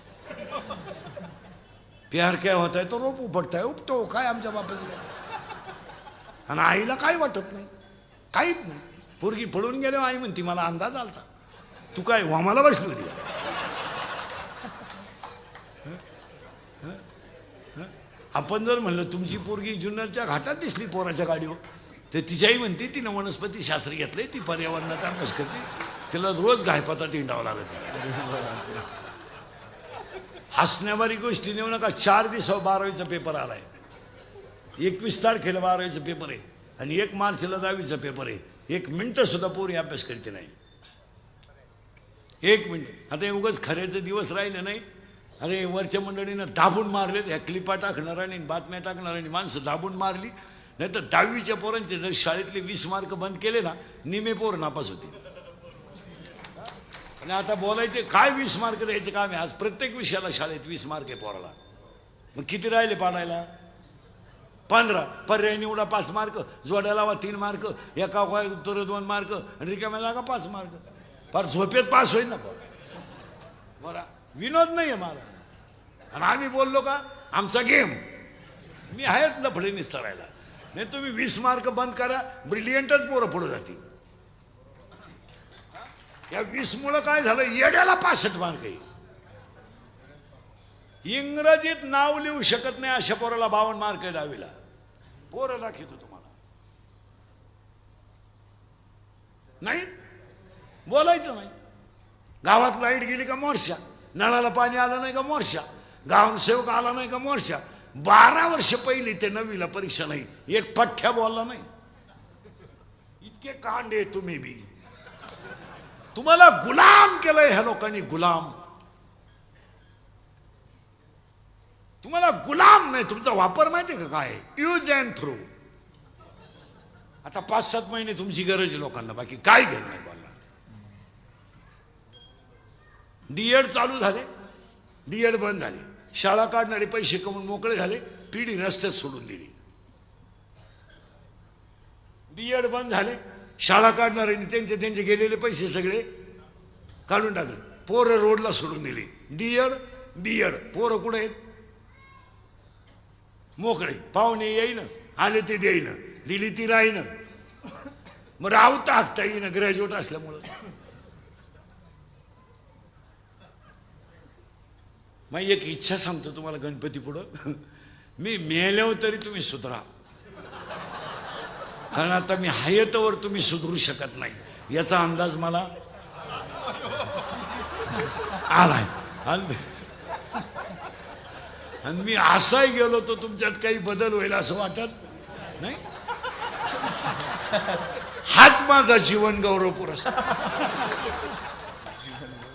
प्यार क्या होता है तो रोप उपटताय उपटो काय आमच्या बापाचं. आणि आईला काय वाटत नाही, काहीच नाही. पोरगी पळून गेल्यावर आई म्हणती मला अंदाज आलता, तू काय वामाला बसली होती. आपण जर म्हणलं तुमची पोरगी जुन्नरच्या घाटात दिसली पोराच्या गाडीवर, तर तिच्याही म्हणते तिनं वनस्पती शास्त्र घेतलंय, ती पर्यावरणाचा अभ्यास करते, तिला रोज गायपाता टिंडावं लागत. हसण्यावारी गोष्टी नेऊ नका. 4 दिवसावर 12वीचा पेपर आलाय. 21 तारखेला 12वीचा पेपर आहे, आणि 1 मार्चला 10वीचा पेपर आहे. 1 मिनिट सुद्धा पोरी अभ्यास करते नाही. 1 मिनिट. आता उगाच खऱ्याचे दिवस राहिले नाही. अरे वरच्या मंडळीनं दाबून मारलेत. ह्या क्लिपा टाकणाऱ्याने बातम्या टाकणाऱ्याने माणसं दाबून मारली. नाही तर 10वीच्या पोरांचे जर शाळेतले 20 मार्क बंद केले ना, निमे पोर नापास होते. आणि आता बोलायचे काय 20 मार्क द्यायचे काम आहे. आज प्रत्येक विषयाला शाळेत 20 मार्क आहे पोराला. मग किती राहिले पाडायला. 15. पर्याय निवडा 5 मार्क, जोड्या लावा 3 मार्क, एका काय उत्तर 2 मार्क, आणि रिकाम्या जागा 5 मार्क. फार झोपेत पास होईल ना बरं. विनोद नाही आहे मला. आणि आम्ही बोललो का आमचा गेम. मी आहेच लफडे निस्तरायला. नाही तुम्ही 20 मार्क बंद करा, ब्रिलियंटच पोरं पुढे जातील. या 20 मुळे काय झालं, येड्याला 65 मार्क आहे. इंग्रजीत नाव लिहू शकत नाही अशा पोराला 52 मार्क आहे 10वीला. पोरं दाखवतो तुम्हाला. नाही बोलायचं नाही. गावात लाईट गेली का मोर्चा, नळाला पाणी आलं नाही का मोर्चा, ग्रामसेवक आला नाही का मोर्चा. 12 वर्ष पहिली ते 9वीला परीक्षा नाही, एक पठ्ठ्या बोलला नाही. इतके कांडे तुम्ही बी. तुम्हाला गुलाम केलंय ह्या लोकांनी, गुलाम. तुम्हाला गुलाम नाही, तुमचा वापर माहिती का काय, यूज अँड थ्रू. आता 5-7 महिने तुमची गरज आहे लोकांना, बाकी काय घेणं नाही बोलला. डीएड चालू झाले, डीएड बंद झाले. शाळा काढणारे पैसे कमवून मोकळे झाले, पिढी रस्त्यात सोडून दिली. डीएड बंद झाले, शाळा काढणाऱ्यांनी त्यांचे गेलेले पैसे सगळे काढून टाकले, पोरं रोडला सोडून दिली. डीएड बीएड पोरं कुठे आहेत, मोकळे. पाहुणे येईन, आले ते देईन, दिली ती राहीन. मग राहता हाकता येईन ग्रॅज्युएट असल्यामुळं. मग एक इच्छा सांगतो तुम्हाला गणपती पुढं, मी मेल्यावर तरी तुम्ही सुधरा. कारण आता मी हायतवर तुम्ही सुधरू शकत नाही याचा अंदाज मला आलाय. आणि मी असाही गेलो तर तुमच्यात काही बदल होईल असं वाटत नाही. हाच माझा जीवन गौरव पुरस्कार.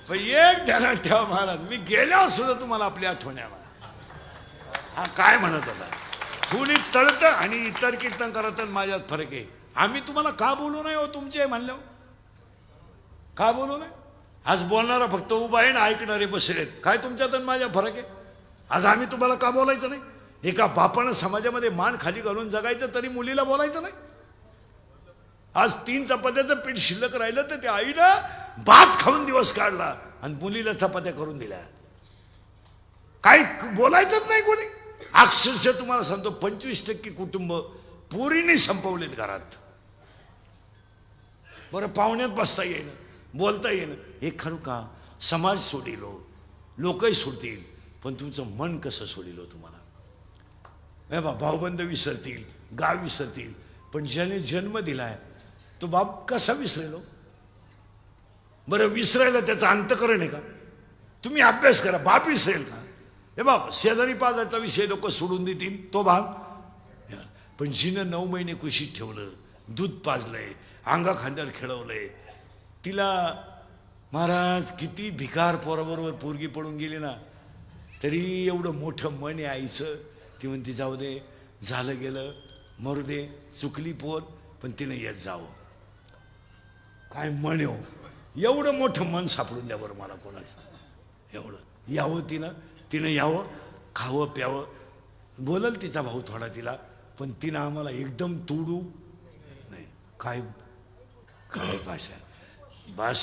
पण एक ध्यानात ठेवा महाराज, मी गेल्यावर सुद्धा तुम्हाला आपली आठवण यावा. हा काय म्हणत होता, थोडी तळत आणि इतर कीर्तन करत माझ्यात फरक आहे. आम्ही तुम्हाला का बोलू नाही हो, तुमचे म्हणलं का बोलू नाही. आज बोलणारा फक्त उभा आहे ना, ऐकणारे बसलेत. काय तुमच्यात माझ्या फरक आहे. आज आम्ही तुम्हाला का बोलायचं नाही. एका बापानं समाजामध्ये मान खाली घालून जगायचं तरी मुलीला बोलायचं नाही. आज 3 चपात्याचं पीठ शिल्लक राहिलं तर त्या आईनं भात खाऊन दिवस काढला आणि मुलीला चपात्या करून दिल्या. काही बोलायचंच नाही कोणी. अक्षरशः तुम्हाला सांगतो 25% कुटुंब पोरीने संपवलेत घरात. बरं पाहुण्यात बसता येईन, बोलता येईन. हे खरं का समाज सोडील, लोकही सोडतील, पण तुमचं मन कसं सोडील तुम्हाला. भाऊबंद विसरतील, गाव विसरतील, पण ज्याने जन्म दिलाय तो बाप कसा विसरेल. बरं विसरायला त्याचं अंतकरण आहे का. तुम्ही अभ्यास करा, बाप विसरेल का. हे बाप शेजारी पाजारचा विषय लोक सोडून देतील तो भाग. पण जिनं 9 महिने कुशीत ठेवलं, दूध पाजलंय, अंगा खांद्यावर खेळवलंय, तिला महाराज किती भिकार पोराबरोबर पोरगी पडून गेली ना, तरी एवढं मोठं मन आहे आईचं. ती म्हणते जाऊ दे, झालं गेलं, मरू दे, चुकली पोर, पण तिने येत जावं. काय मन हो, एवढं मोठं मन सापडून द्या बरं मला कोणाचं. एवढं यावं तिनं यावं, खावं प्यावं. बोलल तिचा भाऊ थोडा तिला, पण तिनं आम्हाला एकदम तोडू नाही. काय काय भाषा बस.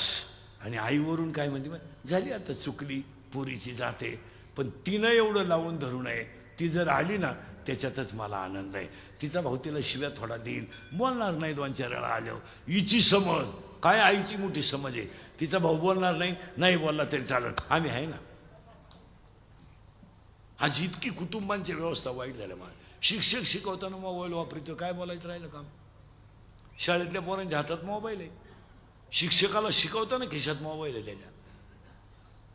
आणि आईवरून काय म्हणजे झाली आता चुकली, पोरीची जाते, पण तिनं एवढं लावून धरू नये. ती जर आली ना त्याच्यातच मला आनंद आहे. तिचा भाऊ तिला शिव्या थोडा देईल, बोलणार नाही 2-4 वेळा आल्यावर. हिची समज काय, आईची मोठी समज आहे. तिचा भाऊ बोलणार नाही, नाही बोलला तरी चालत, आम्ही आहे ना. आज इतकी कुटुंबांची व्यवस्था वाईट झाल्या. मला शिक्षक शिकवताना मोबाईल वापरतो, काय बोलायचं राहिलं काम. शाळेतल्या पोरांच्या हातात मोबाईल आहे, शिक्षकाला शिकवताना खिशात मोबाईल आहे त्याच्या.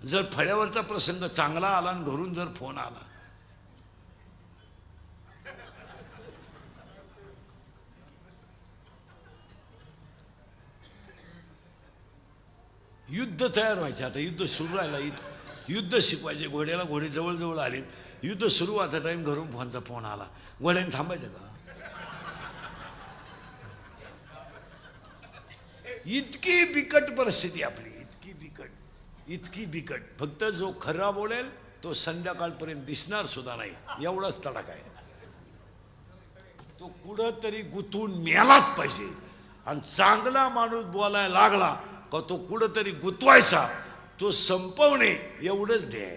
जर फळ्यावरचा प्रसंग चांगला आला आणि घरून जर फोन आला, युद्ध तयार व्हायचे. आता युद्ध सुरू राहिला, युद्ध शिकवायचे. घोड्याला घोडे जवळ आले, युद्ध सुरू व्हायचा टाइम घरून फोनचा फोन आला. घोड्याने थांबायचं का. इतकी बिकट परिस्थिती आपली, इतकी बिकट. फक्त जो खरा बोलेल तो संध्याकाळपर्यंत दिसणार सुद्धा नाही, एवढाच तडाखा आहे. तो कुठं तरी गुंतून मेलाच पाहिजे. आणि चांगला माणूस बोलायला लागला का तो कुठं तरी गुंतवायचा, तो संपवणे एवढंच ध्येय.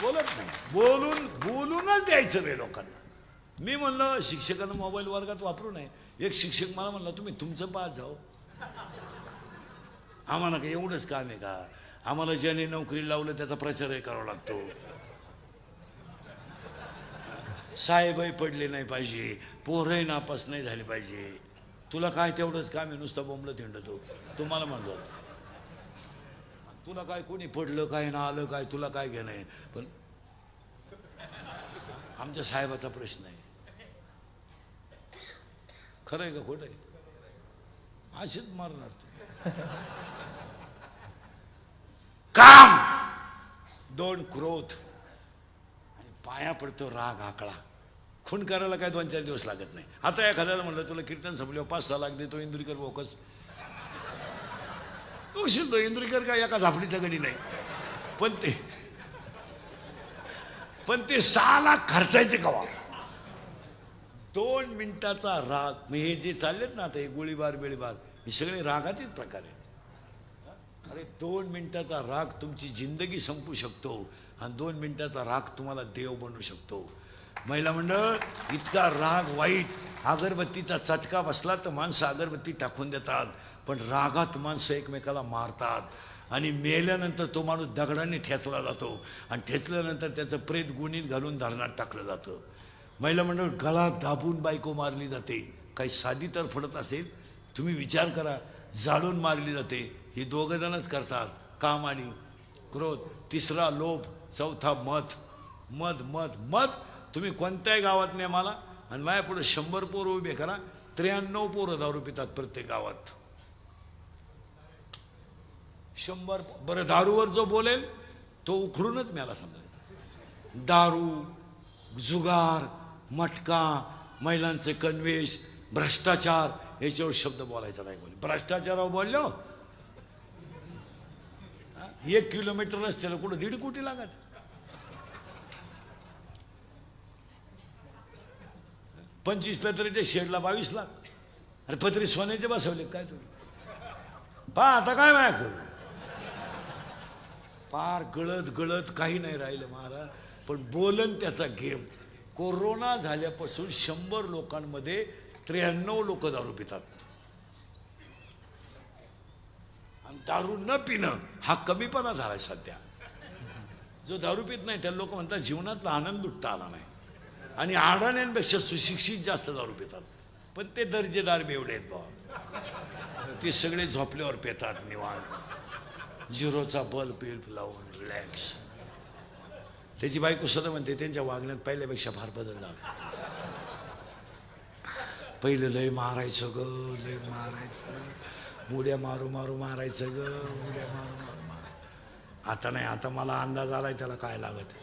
बोलत नाही, बोलूनच द्यायचं नाही लोकांना. मी म्हणलं शिक्षकांना मोबाईल वर्गात वापरू नये. एक शिक्षक मला म्हणला तुम्ही तुमचं पाहत जाओ, आम्हाला काही एवढंच काम आहे का? आम्हाला ज्याने नोकरी लावलं त्याचा प्रचारही करावा लागतो. साहेबही पडले नाही पाहिजे, पोरही नापास नाही झाले पाहिजे. तुला काय तेवढंच काम आहे, नुसतं बोंबलं थिंडतो. तुम्हाला म्हणलो तुला काय कोणी पडलं काय ना आलं काय तुला काय घेणं आहे. पण आमच्या साहेबाचा प्रश्न आहे. खरं आहे का खोटं आहे? असेच मारणार तू. काम, दोन क्रोध आणि पाया पडतो राग आकळा. खून करायला काय 2-4 दिवस लागत नाही. आता एखाद्याला म्हणलं तुला कीर्तन संपल्यावर 5-6 लाख देतो इंदुरीकर बोकस, तो इंदुरीकर काय एका झापडीचा गडी नाही. पण ते 6 लाख खर्चायचे कवा? 2 मिनिटाचा राग. मग हे जे चाललेत ना आता हे गोळीबार बिळीबार हे सगळे रागाचेच प्रकार आहेत. अरे 2 मिनिटाचा राग तुमची जिंदगी संपू शकतो आणि 2 मिनिटाचा राग तुम्हाला देव बनवू शकतो. महिला मंडळ, इतका राग वाईट. अगरबत्तीचा चटका बसला तर माणसं अगरबत्ती टाकून देतात, पण रागात माणसं एकमेकाला मारतात आणि मेल्यानंतर तो माणूस दगडाने ठेचला जातो आणि ठेचल्यानंतर त्याचं प्रेत गुणीत घालून धरणात टाकलं जातं. महिला मंडळ, गळा दाबून बायको मारली जाते. काही साधी तर फडत असेल, तुम्ही विचार करा. जाळून मारली जाते. ही 2 जणच करतात, काम आणि क्रोध. 3रा लोभ, 4था मत. मद मद मद. तुम्ही कोणत्याही गावात नाही मला आणि माझ्या पुढे 100 पोरं उभे करा, 93 पोरं दारू पितात प्रत्येक गावात. 100. बरं, दारूवर जो बोलेल तो उखडूनच मला समजायचं. दारू, जुगार, मटका, महिलांचे कन्वेष, भ्रष्टाचार याच्यावर शब्द बोलायचा नाही. कोणी भ्रष्टाचारावर बोललो 1 किलोमीटर रस्त्याला कुठं 1.5 कोटी लागत. पंचवीस पत्रीच्या शेडला 22 लाख. अरे पत्री सोन्याचे बसवले काय तुम्ही? पहा आता काय माया करू. पार गळत गळत काही नाही राहिलं महाराज. पण बोलन त्याचा गेम. कोरोना झाल्यापासून 100 लोकांमध्ये 93 लोक दारू पितात. आणि दारू न पिणं हा कमीपणा झालाय सध्या. जो दारू पित नाही त्या लोक म्हणतात जीवनातला आनंद लुटता आला नाही. आणि अडाण्यांपेक्षा सुशिक्षित जास्त दारू पितात. पण ते दर्जेदार बेवडे आहेत बाबा. ते सगळे झोपल्यावर पितात निवांत, 0चा बल्ब लावून रिलॅक्स. त्याची बायको सुद्धा म्हणते त्यांच्या वागण्यात पहिल्यापेक्षा फार बदल झाला. पहिलं लय मारायचं ग, लय मारायचं, उड्या मारू मारू मारायचं ग, उड्या मारू मारू मार. आता नाही. आता मला अंदाज आलाय त्याला काय लागत.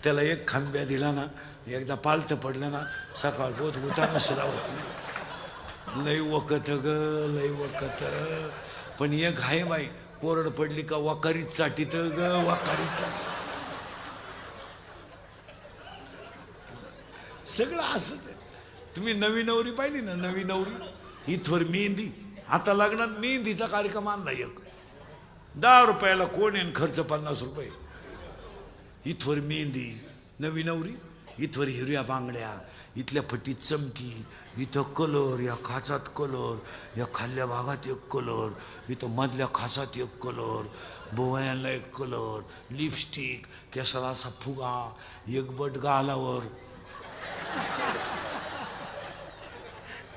त्याला एक खांब्या दिला ना, एकदा पालथं पडलं ना, सकाळ बोध उताना सुद्धा होत नाही. लय वकत ग, लय वकत. पण एक आहे बाई, कोरड पडली का वाकारीत चाटीत ग, वाकारीत. सगळं असंच आहे. तुम्ही नवी नवरी पाहिली ना, नवी नवरी इथवर मेहंदी. आता लग्नात मेहंदीचा कार्यक्रम आणला एक. 10 रुपयाला कोण आहे, खर्च 50 रुपये. इथवर मेहंदी, नवी नवरी, इथवर हिरव्या बांगड्या, इथल्या फटीत चमकी, इथं कलर, या खाचात कलर, या खाल्ल्या भागात एक कलर, इथं मधल्या खाचात एक कलर, बोवयांना एक कलर, लिपस्टिक, केसाला असा फुगा, एक बट गालावर.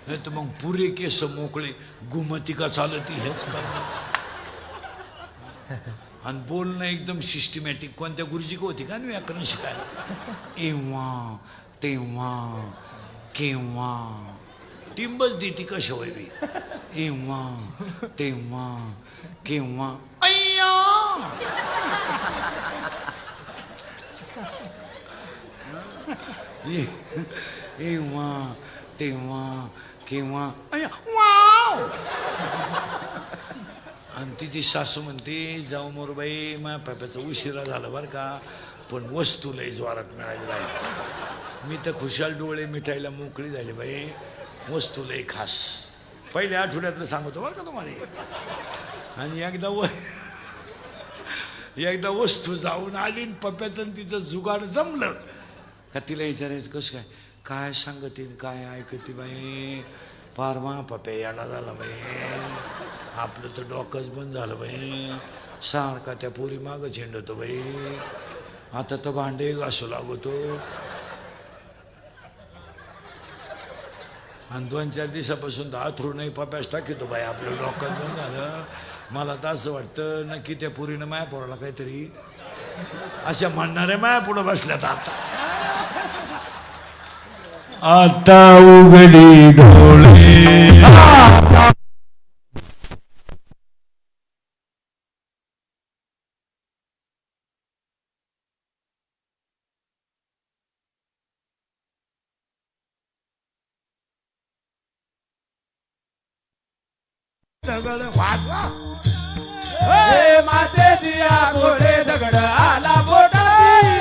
नाही तर मग पुरे केस मोकळे, घुमती का चालती हेच का. आणि बोलणं एकदम सिस्टमॅटिक. कोणत्या गुरुजी का होती का व्याकरण शिकायला. एव्हा तेव्हा केव्हा टिंबच देती का शवय बी. एव्हा तेव्हा केव्हा अय्या. एव्हा तेव्हा केव्हा अय्या वाव. आणि तिची सासू म्हणते जाऊ मोरबाई, माझ्या पाप्याचा उशिरा झाला बरं का, पण वस्तू लय जोरात मिळाली बाई. मी तर खुशाल डोळे मिठायला मोकळी झाली बाई. वस्तू लय खास. पहिल्या आठवड्यातलं सांगतो बरं का तुम्हाला. आणि एकदा एकदा वस्तू जाऊन आली न पप्याचं न तिचं जुगाड जमलं का तिला विचारायचं कसं काय काय सांगतीन काय ऐकती बाई फार पप्या याला झाला बाई आपलं तर डोकंच बंद झालं बाई सारखा त्या पोरी मागं झेंडतो बाई आता तर भांडे घासू लागतो आणि 2-4 दिवसापासून तर अथरू नाही पप्यास टाकीतो बाई आपलं डोकं बंद झालं मला तर असं वाटतं नक्की त्या पुरीनं माया पोराला काहीतरी अशा म्हणणाऱ्या माया पुढं बसल्यात आता उघडी डोळे दगड वाजवा माते दिया बोले दगड आला बोटाती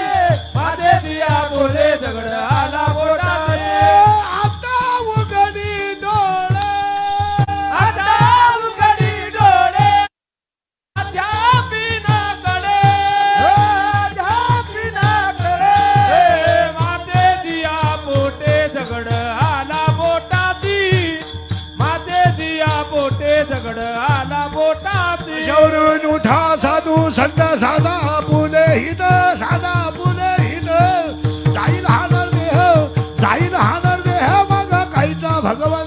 माते दिया बोले दगड आला बोटाती आता उघडी डोळे आता उघडी डोळे अध्यापिनाकडे माते दिया बोटे दगड आला बोटाती माते दिया बोटे दगड आला बोटाती शौरून उठा साधू संत साधा पुले हिन साधा पुले हिन जाईल हानर देह मग काहीचा भगवान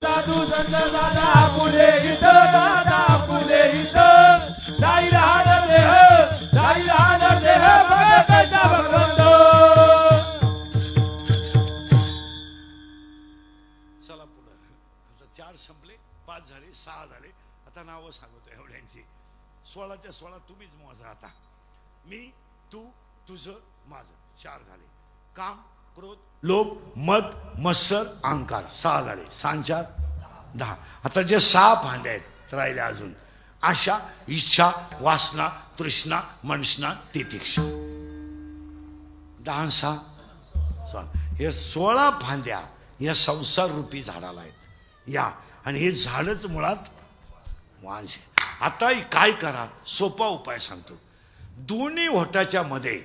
साधू संत दादा पुढे इथं दादा पुढे इथं जाईल हाडर देह बघ कैसा भगवंत चला पुढं आता 4 संपले 5 झाले 6 झाले आता नावं सांगतो एवढ्यांची 16च्या 16 तुम्हीच मोजा आता मी तू तुझं माझं 4 झाले काम क्रोध लोभ मद मत्सर अहंकार 6 झाले 6-4 10 आता जे 6 फांद्या आहेत राहिले अजून आशा इच्छा वासना तृष्णा मनष्णा तितिक्षा 10-6 हे 16 फांद्या या संसार रूपी झाडाला आहेत या आणि हे झाडच मुळात वांश आता काय करा सोपा उपाय सांगतो दोन्ही ओठाच्या मध्ये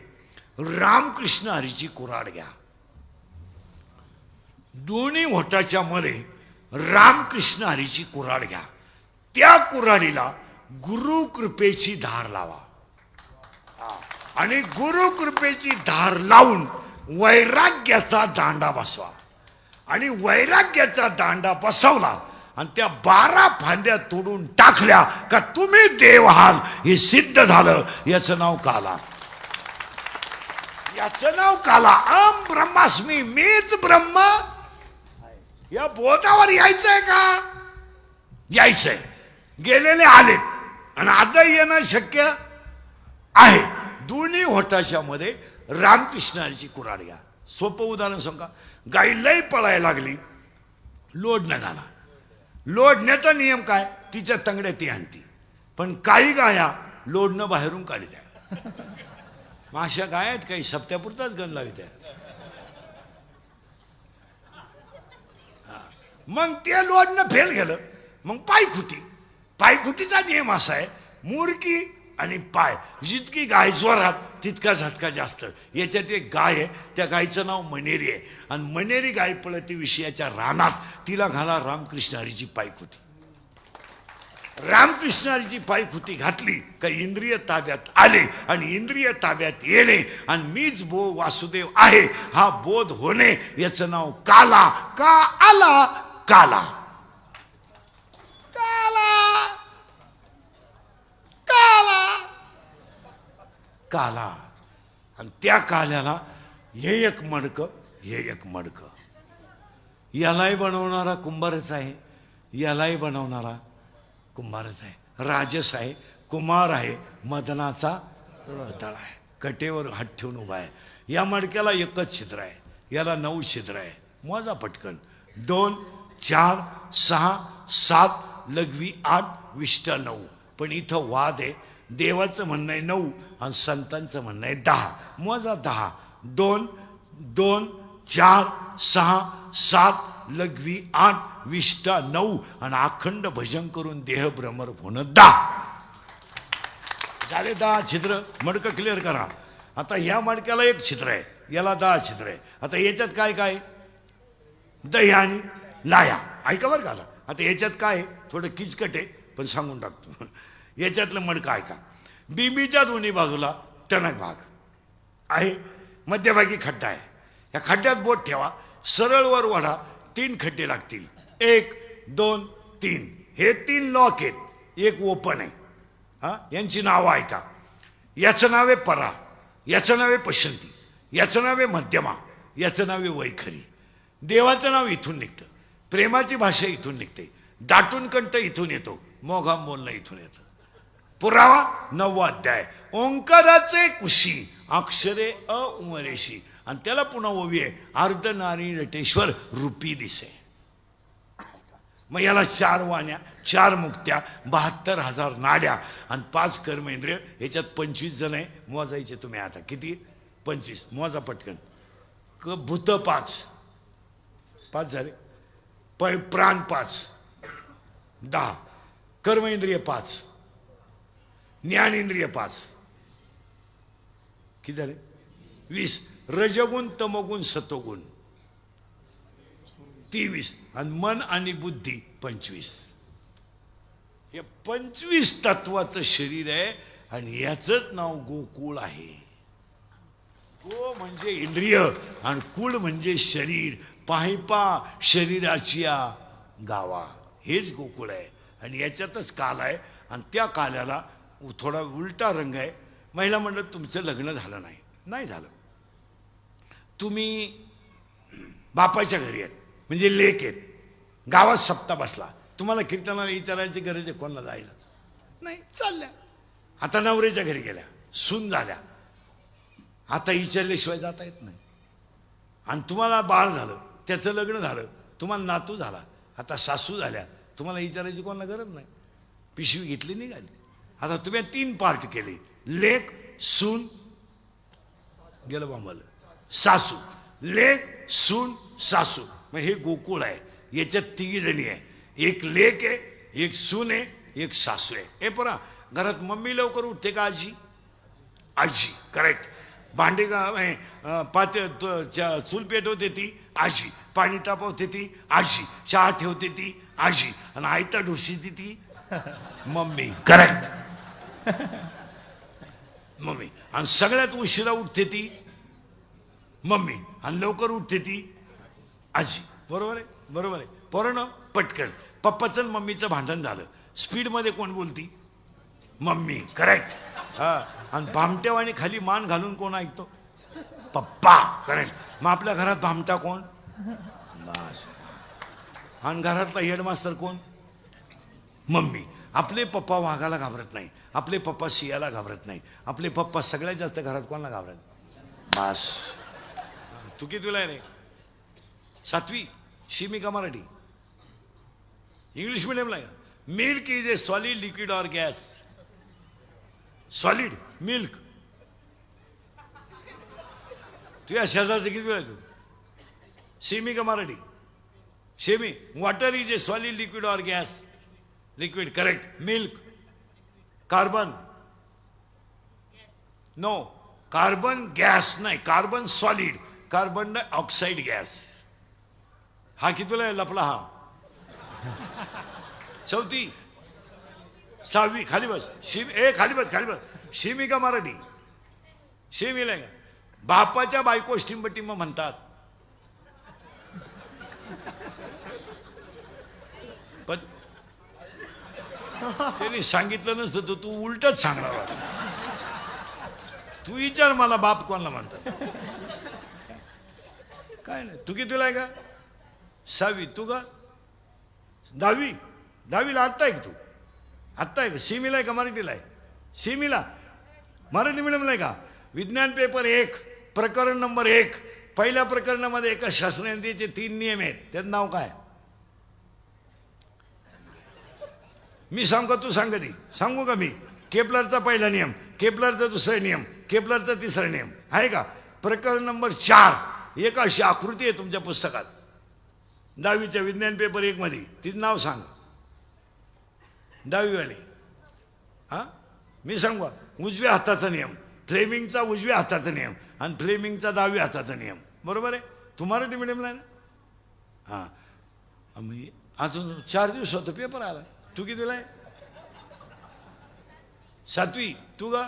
रामकृष्ण हरीची कुऱ्हाड घ्या दोन्ही ओठाच्या मध्ये रामकृष्ण हरीची कुऱ्हाड घ्या त्या कुऱ्हाडीला गुरु कृपेची धार लावा आणि गुरु कृपेची धार लावून वैराग्याचा दांडा बसवा आणि वैराग्याचा दांडा बसवला आणि त्या 12 फांद्या तोडून टाकल्या का तुम्ही देव आहात हे सिद्ध झालं याचं नाव काला याचं नाव काला अहम ब्रह्मास्मी मीच ब्रह्म या बोधावर यायचंय का यायचंय गेलेले आलेत आणि आता येणं शक्य आहे दोन्ही होटाच्या मध्ये रामकृष्णाची कुऱ्हाड घ्या सोपं उदाहरण सांगा गाई लई पळायला लागली लोडणं झाला लोडण्याचा नियम काय तिच्या तंगड्यात ती आणती पण काही गाया लोडणं बाहेरून काढत्या अशा गाय आहेत काही सप्त्यापुरताच गण लावत्या मग ते लोडणं फेल गेलं मग पायखुटीचा नियम असा आहे मुरकी आणि पाय जितकी गाय जोरात तितका झटका जास्त याच्यात एक गाय आहे त्या गायचं नाव मनेरी आहे आणि मनेरी गाय पळती विषयाच्या रानात तिला घाला रामकृष्ण हरीची पायखुटी रामकृष्ण हरीची पायखुटी घातली का इंद्रिय ताब्यात आले आणि इंद्रिय ताब्यात येणे आणि मीच वासुदेव आहे हा बोध होणे याचं नाव काला का आला काला काला काला काला आणि त्या काल्याला हे एक मडक यालाही बनवणारा कुंभारच आहे यालाही बनवणारा कुंभारच आहे राजस आहे कुमार आहे मदनाचा तळ आहे कटेवर हात ठेवून उभा आहे या मडक्याला एकच छिद्र आहे याला 9 छिद्र आहे मोजा पटकन 2 4 6 7 लघवी 8 विष्ट 9 पण इथं वाद आहे देवाचं म्हणणं आहे 9 आणि संतांचं म्हणणं आहे 10 मोजा 10 2 2 4 6 7 लघवी 8 विष्टा 9 आणि अखंड भजन करून देह भ्रमर होणं 10 झाले 10 छिद्र. मडकं क्लिअर करा. आता ह्या मडक्याला एक छिद्र आहे, याला 10 छिद्र आहे. आता याच्यात काय काय, दही आणि लाया. ऐका बरं का. आता याच्यात काय आहे, थोडं किचकट आहे पण सांगून टाकतो. याच्यातलं मडकं ऐका. बिंबीच्या दोन्ही बाजूला टणक भाग आहे, मध्यभागी खड्डा आहे. या खड्ड्यात बोट ठेवा, सरळ वर वाढा. 3 खड्डे लागतील. 1 2 3. हे 3 लॉक आहेत. एक ओपन आहे. हा, यांची नावं ऐका. याचं नाव आहे परा, याचं नाव आहे पसंती, याचं नाव आहे मध्यमा, याचं नाव आहे वैखरी. देवाचं नाव इथून निघतं, प्रेमाची भाषा इथून निघते, दाटून कंठ इथून येतो, मोघाम बोलणं इथून येतं. पुरावा 9वा अध्याय. ओंकाराचे कुशी अक्षरे उमरेशी. आणि त्याला पुन्हा ओवी आहे, अर्धनारी नटेश्वर रूपी दिसे. मग याला 4 वाण्या, 4 मुक्त्या, 72,000 नाड्या आणि 5 कर्मेंद्रिय. ह्याच्यात 25 जण आहे. मोजायचे तुम्ही आता किती, 25. मोजा पटकन. भूत 5 झाले, प्राण 5 10, कर्मेंद्रिय 5, ज्ञानेंद्रिय 5, किती झाले 20. रजगुण तमगुण सतोगुण 23 आणि मन आणि बुद्धी 25. हे 25 तत्वाचं शरीर आहे आणि याचंच नाव गोकुळ आहे. गो म्हणजे इंद्रिय आणि कुळ म्हणजे शरीर. पाहिपा शरीराची गावा, हेच गोकुळ आहे. आणि याच्यातच काल आहे. आणि त्या काल्याला थोडा उलटा रंग आहे. महिला म्हणलं तुमचं लग्न झालं नाही, नाही झालं. तुम्ही बापाच्या घरी आहेत, म्हणजे लेक आहेत, गावात सप्ताह बसला. तुम्हाला कीर्तनाला विचारायची गरज आहे कोणाला जायला नाही, चालल्या. आता नवऱ्याच्या घरी गेल्या, सून झाल्या. आता विचारल्याशिवाय जाता येत नाही. आणि तुम्हाला बाळ झालं, त्याचं लग्न झालं, तुम्हाला नातू झाला, आता सासू झाल्या. तुम्हाला विचारायची कोणाला गरज नाही, पिशवी घेतली निघाली. आता तुम्ही 3 पार्ट केले, लेक, सून, गेलं बांबलं, सासू. लेक, सून, सासू. मग हे गोकुळ आहे. याच्यात 3 जणी आहे. एक लेक आहे, एक सून आहे, एक सासू आहे. हे परा घरात मम्मी लवकर उठते का आजी? आजी, करेक्ट. भांडे चूल पेटवते ती आजी, पाणी तापवते ती आजी, चहा ठेवते ती आजी, आणि आयता ढोशीती ती मम्मी, करेक्ट. मम्मी. आणि सगळ्यात उशिरा उठते ती मम्मी आणि लवकर उठते ती आजी. बरोबर आहे, बरोबर आहे. पोरांनो पटकन. पप्पाचं आणि मम्मीचं भांडण झालं, स्पीडमध्ये कोण बोलती? Mummy, correct. हा. आणि भामट्यावानी खाली मान घालून कोण ऐकतो? पप्पा, करेक्ट. मग आपल्या घरात भामटा कोण? बस. आणि घरातला हेडमास्तर कोण? मम्मी. आपले पप्पा वाघाला घाबरत नाही, आपले पप्पा सियाला घाबरत नाही, आपले पप्पा सगळ्यात जास्त घरात कोणाला घाबरत? बस. तू कितीला आहे रे? 7वी. शिमी का मराठी? इंग्लिश मीडियमला आहे. Milk is a solid liquid or gas? Solid milk. तुझ्या शेजारचं किती आहे तू? शिमी का मराठी? शिमी. Water is a solid liquid or gas? Liquid, correct. Milk. Carbon? No, carbon gas नाही, carbon solid, carbon dioxide gas. हा कितीला आहे लपला? हा 4वी. 6वी. खाली बस. खाली बस, खाली बस. शिमी का मराठी? शिमीला का? बापाच्या बायको स्टिंब म्हणतात, पण त्यांनी सांगितलं नसतं तर तू उलटच सांगणार होता. तू विचार मला बाप कोणाला म्हणतात. काय नाही. तू कितीला आहे का? 6वी. तू का? 10वी. 10वीला आत्ता आहे का तू? आत्ता आहे का? सिमीला आहे का मराठीला आहे? सिमीला. मराठी मिडियमला आहे का? विज्ञान पेपर 1, प्रकरण नंबर 1. पहिल्या प्रकरणामध्ये एका शास्त्रज्ञाचे 3 नियम आहेत. त्याचं नाव काय? मी सांगू का तू सांग ती? सांगू का मी? केपलरचा पहिला नियम, केपलरचा दुसरा नियम, केपलरचा तिसरा नियम आहे का? प्रकरण नंबर 4. एक अशी आकृती आहे तुमच्या पुस्तकात 10वीच्या विज्ञान पेपर 1 मध्ये. तिचं नाव सांग. 10वीवाले. हा, मी सांगू. उजव्या हाताचा नियम, फ्लेमिंगचा उजव्या हाताचा नियम आणि फ्लेमिंगचा डाव्या हाताचा नियम. बरोबर आहे? तू मराठी मिडियमला आहे ना? हां, मी अजून 4 दिवस होतं पेपर आला. तू कितीला आहे? 7वी. तू का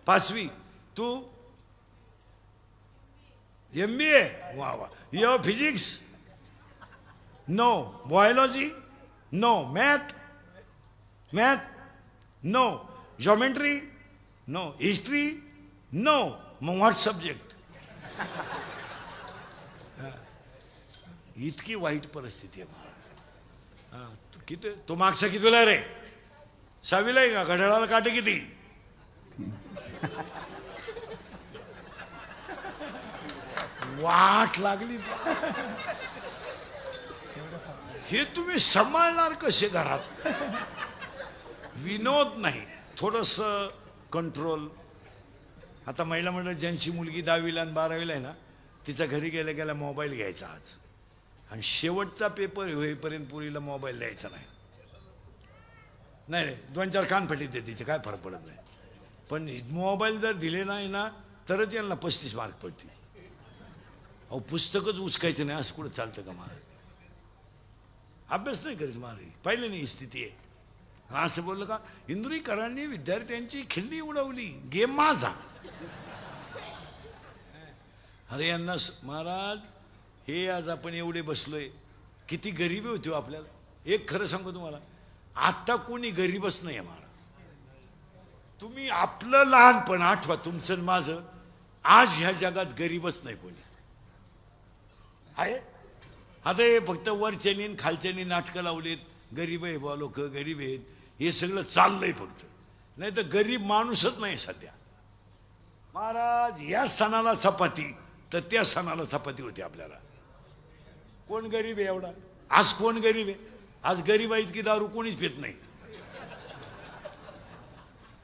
5वी? तू MBA. वा वा. Yo physics no, biology no, math no, geometry no, history no. मग व्हॉट सब्जेक्ट? इतकी वाईट परिस्थिती आहे. हां, तू किती, तो मागचा कितीला रे? 6वीला आहे का? घड्याळाला काटे किती? वाट लागली. हे तुम्ही सांभाळणार कसे घरात? विनोद नाही, थोडस कंट्रोल. आता महिला मंडळ ज्यांची मुलगी 10वीला आणि 12वीला आहे ना, तिचा घरी गेल्या गेल्या मोबाईल घ्यायचा आज, आणि शेवटचा पेपर होईपर्यंत पुरीला मोबाईल द्यायचा नाही. नाही 2-4 कानफटी देते, तिचे काय फरक पडत नाही. पण मोबाईल जर दिले नाही ना तरच यांना 35 मार्क पडतील. अहो, पुस्तकच उचकायचं नाही असं कुठं चालतं का? महाराज अभ्यास नाही करीत महाराज, पाहिलं नाही स्थिती आहे. असं बोललं का? इंदुरीकरांनी विद्यार्थ्यांची खिल्ली उडवली, गेम माझा. अरे यांना महाराज, हे आज आपण एवढे बसलोय, किती गरिबी होती आपल्याला. एक खरं सांगू तुम्हाला, आता कोणी गरीबच नाही महाराज. तुम्ही आपलं लहानपण आठवा, तुमचं आणि माझं. आज ह्या जगात गरीबच नाही कोणी आहे. आता हे फक्त वरच्यानी आणि खालच्यानी नाटकं लावलेत, गरीब आहे बा लोक, गरीब आहेत, हे सगळं चाललंय फक्त. नाही तर गरीब माणूसच नाही सध्या महाराज. या सणाला चपाती तर त्या सणाला चपाती होती आपल्याला. कोण गरीब आहे एवढा? आज कोण गरीब आहे? आज गरीब आहेत की दारू कोणीच पित नाही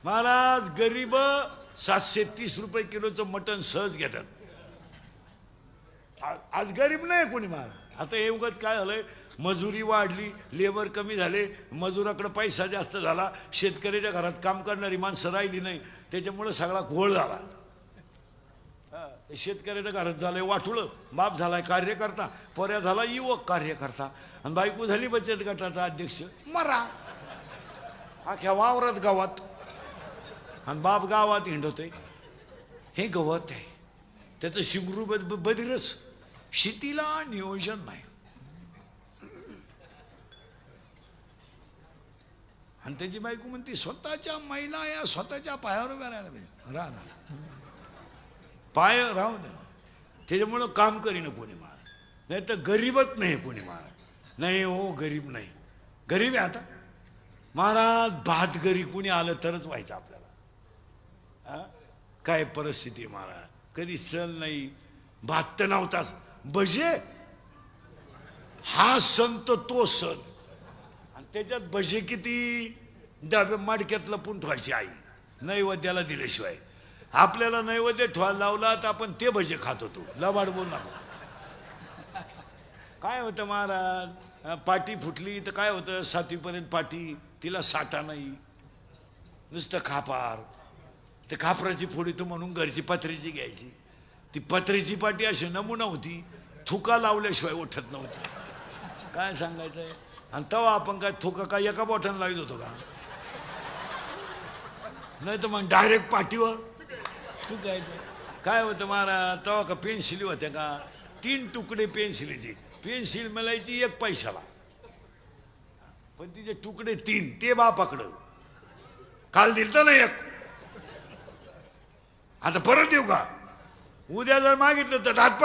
महाराज. गरीब 730 रुपये किलोचं मटण सहज घेतात. आज गरीब नाही कोणी महाराज. आता हे उगाच काय झालंय, मजुरी वाढली, लेबर कमी झाले, मजुराकडे पैसा जास्त झाला, शेतकऱ्याच्या घरात काम करणारी माणसं राहिली नाही, त्याच्यामुळे सगळा घोळ झाला. शेतकऱ्याच्या घरात झालंय वाटुळं, बाप झालाय कार्यकर्ता, पोऱ्या झाला युवक कार्यकर्ता, आणि बायको झाली बचत गटाचा अध्यक्ष. मरा अख्या वावरात गावात, आणि बाप गावात हिंडतोय. हे गवत आहे, त्याचं शिंगरू बदिरच. शेतीला नियोजन नाही. आणि त्याची बायको म्हणते स्वतःच्या महिला या स्वतःच्या पायावर उभ्या राहायला पाहिजे. राहा, पाय राहू दे. त्याच्यामुळं काम करीन कोणी महाराज. नाही तर गरीबच नाही कोणी महाराज. नाही हो, गरीब नाही. गरीब आहे आता महाराज. भात घरी कोणी आलं तरच व्हायचं आपल्याला. काय परिस्थिती महाराज. कधी सण नाही, भात तर नव्हताच. भजे हा सण तर तो सण, आणि त्याच्यात भजे किती डबे माडक्यातलं पण ठेवायची आई नैवेद्याला दिल्याशिवाय. आपल्याला नैवेद्य ठेवायला लावला तर आपण ते भजे खात होतो. लबाड बोल ना. काय होतं महाराज, पाटी फुटली तर काय होतं, 7वीपर्यंत पाटी, तिला साठा नाही, नुसतं खापार. ते खापराची फोडी तो म्हणून घरची पत्र्याची घ्यायची. ती पत्र्याची पाटी अशी नमुना होती, थुका लावल्याशिवाय उठत नव्हती. काय सांगायचंय. आणि तेव्हा आपण काय थुका काय एका बोटानं लावत होतो का? नाही तर मग डायरेक्ट पाठीवर. तू काय होतं महाराज, तेव्हा का पेन्सिली होत्या का? 3 तुकडे पेन्सिलीचे. पेन्सिल मिळायची 1 पैशाला, पण तिचे तुकडे 3 ते बापाकडं. काल दिलतं ना 1, आता परत देऊ का? उद्या जर मागितलं तर दात